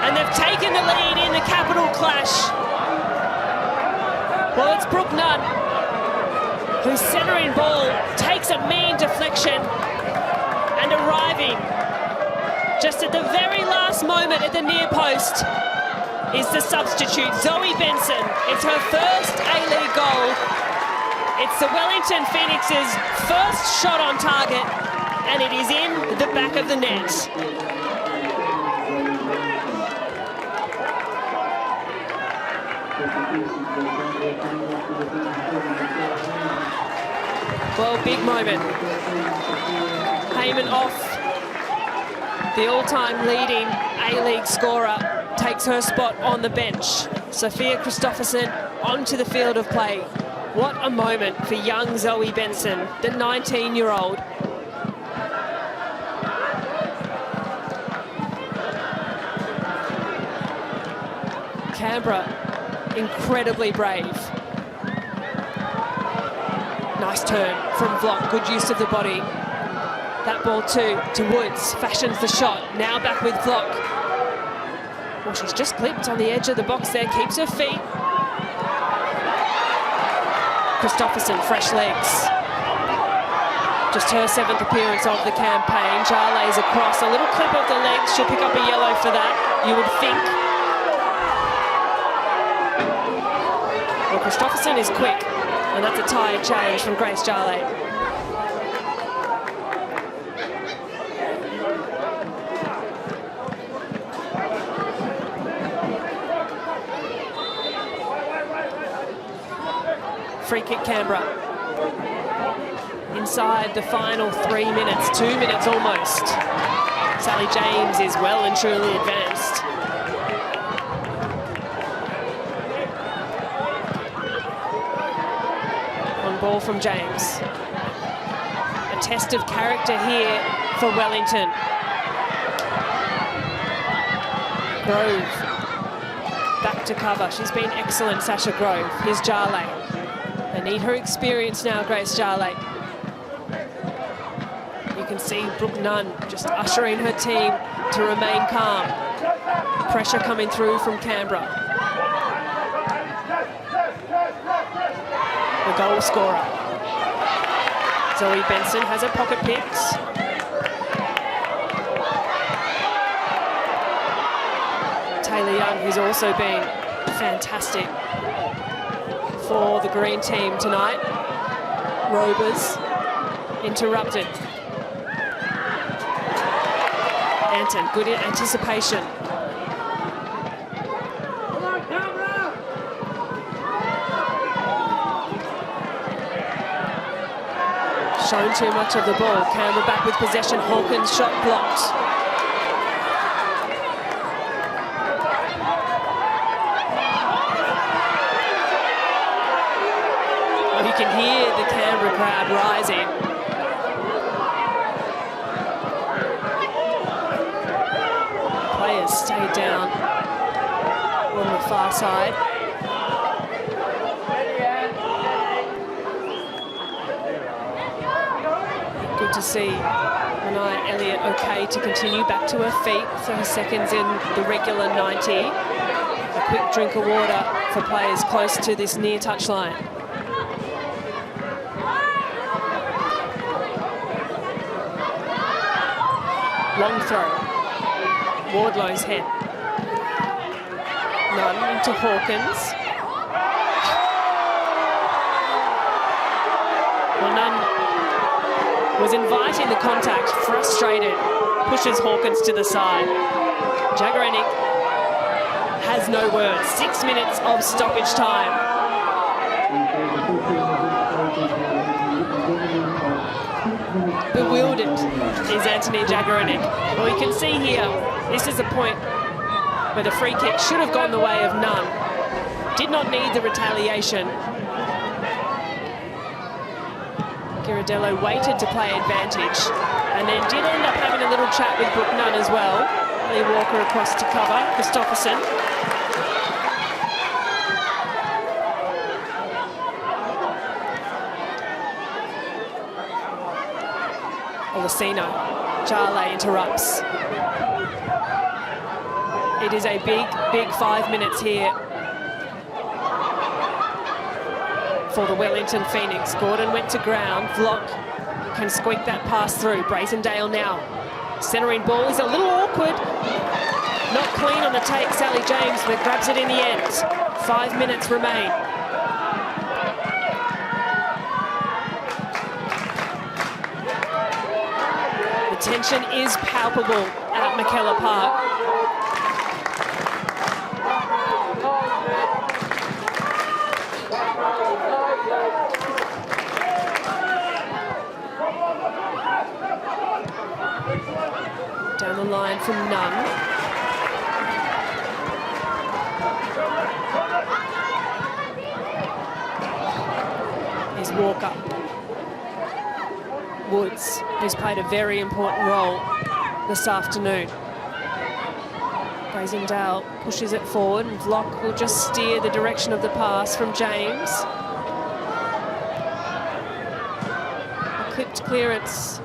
and they've taken the lead in the Capital Clash. Well, it's Brooke Nunn, whose centering ball takes a mean deflection, and arriving just at the very last moment at the near post is the substitute, Zoe Benson. It's her first A-League goal. It's the Wellington Phoenix's first shot on target, and it is in the back of the net. Well, big moment. Heyman off. The all-time leading A-League scorer takes her spot on the bench. Sophia Christopherson onto the field of play. What a moment for young Zoe Benson, the 19-year-old. Canberra, incredibly brave. Nice turn from Vlock, good use of the body. That ball to Woods, fashions the shot, now back with Vlock. Well, she's just clipped on the edge of the box there, keeps her feet. Christopherson, fresh legs. Just her 7th appearance of the campaign. Jale's across, a little clip of the legs. She'll pick up a yellow for that, you would think. Well, Christopherson is quick, and that's a tire change from Grace Jale. Free kick Canberra. Inside the final 3 minutes, 2 minutes almost. Sally James is well and truly advanced. On ball from James. A test of character here for Wellington. Grove back to cover. She's been excellent, Sasha Grove. Here's Jarley. They need her experience now, Grace Jarley. You can see Brooke Nunn just ushering her team to remain calm. Pressure coming through from Canberra. The goal scorer. Zoe Benson has her pocket picked. Taylor Young, who's also been fantastic for the green team tonight. Rovers interrupted. Anton, good in anticipation. Shown too much of the ball. Canberra back with possession. Hawkins shot blocked. Well, you can hear the Canberra crowd rising. Players stay down on the far side. Good to see Renee Elliott okay to continue back to her feet for her seconds in the regular 90. A quick drink of water for players close to this near touchline. Long throw. Wardlow's head. Nunn into Hawkins. Well, Nunn was inviting the contact, frustrated, pushes Hawkins to the side. Jagaranik has no words. 6 minutes of stoppage time. Bewildered is Anthony Jagaranik. Well, you can see here, this is a point where the free kick should have gone the way of Nunn. Did not need the retaliation. Girardello waited to play advantage and then did end up having a little chat with Brooke Nunn as well. Lee Walker across to cover, Christopherson. Olasino, Jarley interrupts. It is a big 5 minutes here for the Wellington Phoenix. Gordon went to ground. Vlock can squeak that pass through. Brazendale now. Centering ball is a little awkward. Not clean on the take, Sally James, but grabs it in the end. 5 minutes remain. The tension is palpable at Michaela Park. Down the line from Nunn. Is Walker. Woods, who's played a very important role this afternoon. Brazendale pushes it forward and Vlock will just steer the direction of the pass from James. A clipped clearance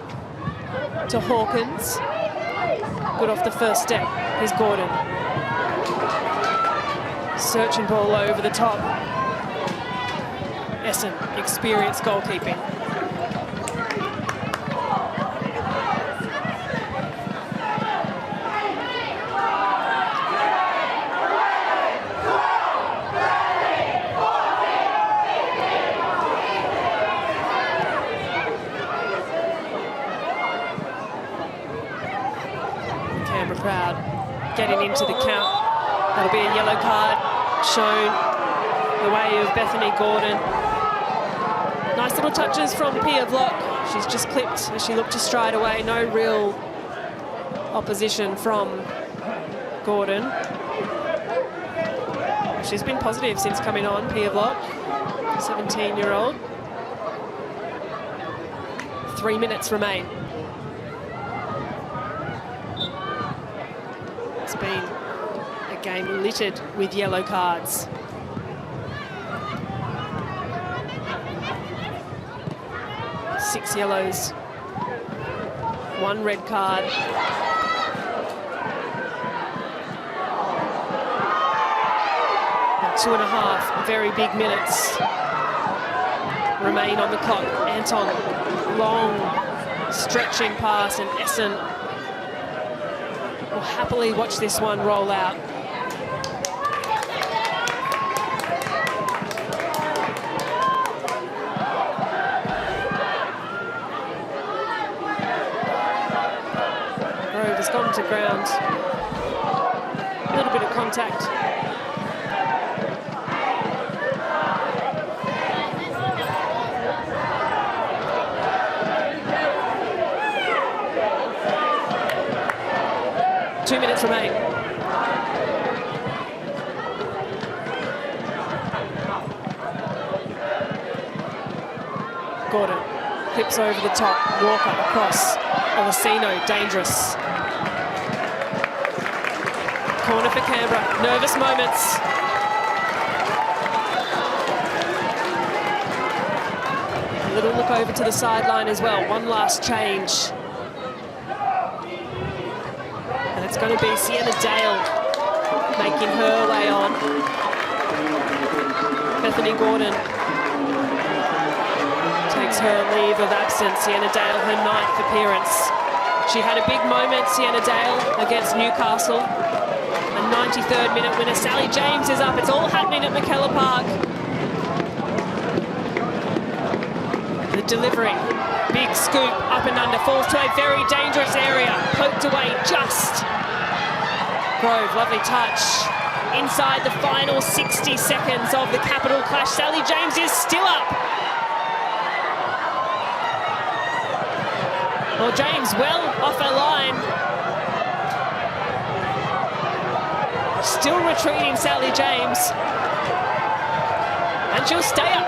to Hawkins. Good off the first step. Here's Gordon. Searching ball over the top. Essen, experienced goalkeeping. Crowd getting into the count. That'll be a yellow card shown the way of Bethany Gordon. Nice little touches from Pia Vlock. She's just clipped as she looked to stride away. No real opposition from Gordon. She's been positive since coming on, Pia Vlock, 17-year-old. 3 minutes remain. It's been a game littered with yellow cards. Six yellows, 1 red card. And 2.5 very big minutes remain on the clock. Anton, long stretching pass, and Essen will happily watch this one roll out. Grove has gone to ground. A little bit of contact. Two minutes remain. Gordon clips over the top. Walker across. Olasino, dangerous. Corner for Canberra. Nervous moments. A little look over to the sideline as well. One last change. It's going to be Sienna Dale making her way on. Bethany Gordon takes her leave of absence. Sienna Dale, her 9th appearance. She had a big moment, Sienna Dale, against Newcastle. A 93rd minute winner. Sally James is up. It's all happening at Michaela Park. The delivery. Big scoop up and under. Falls to a very dangerous area. Poked away just. Grove, lovely touch. Inside the final 60 seconds of the Capital clash. Sally James is still up. Well, James well off her line. Still retreating, Sally James. And she'll stay up.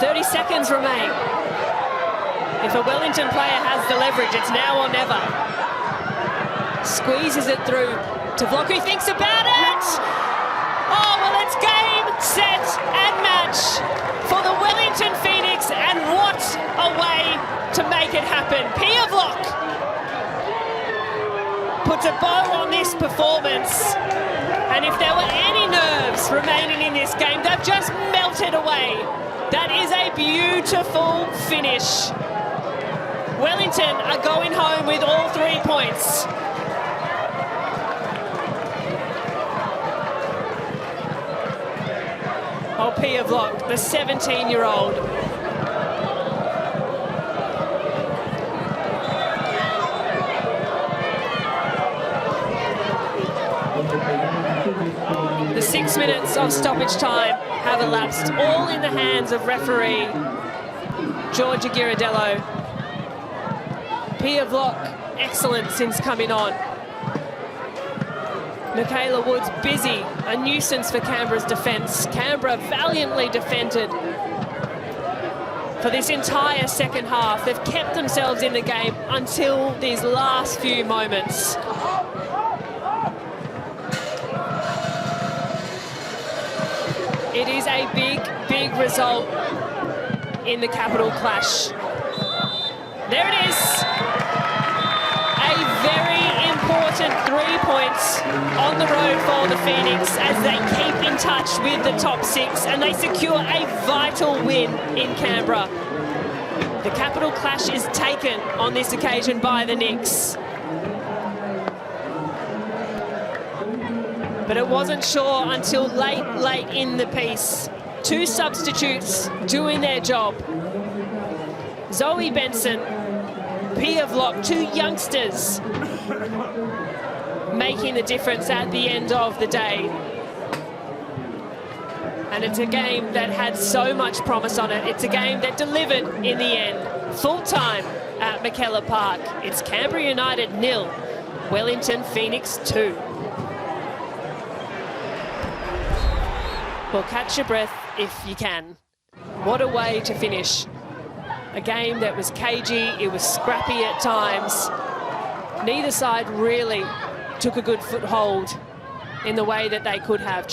30 seconds remain. If a Wellington player has the leverage, it's now or never. Squeezes it through to Vlock, who thinks about it! Oh, well, it's game, set, and match for the Wellington Phoenix, and what a way to make it happen. Pia Vlock puts a bow on this performance, and if there were any nerves remaining in this game, they've just melted away. That is a beautiful finish. Wellington are going home with all 3 points. Oh, Pia Vlock, the 17-year-old. The 6 minutes of stoppage time have elapsed, all in the hands of referee Georgia Ghirardello. Pia Vlock, excellent since coming on. Michaela Woods busy, a nuisance for Canberra's defence. Canberra valiantly defended for this entire second half. They've kept themselves in the game until these last few moments. It is a big, big result in the Capital clash. There it is. A very important 3 points on the road for the Phoenix as they keep in touch with the top 6 and they secure a vital win in Canberra. The Capital clash is taken on this occasion by the Knicks. But it wasn't sure until late in the piece. 2 substitutes doing their job. Zoe Benson, Pia Vlock, 2 youngsters making the difference at the end of the day. And it's a game that had so much promise on it. It's a game that delivered in the end. Full time at Michaela Park. It's Canberra United 0, Wellington Phoenix 2. Well, catch your breath if you can. What a way to finish. A game that was cagey, it was scrappy at times. Neither side really took a good foothold in the way that they could have.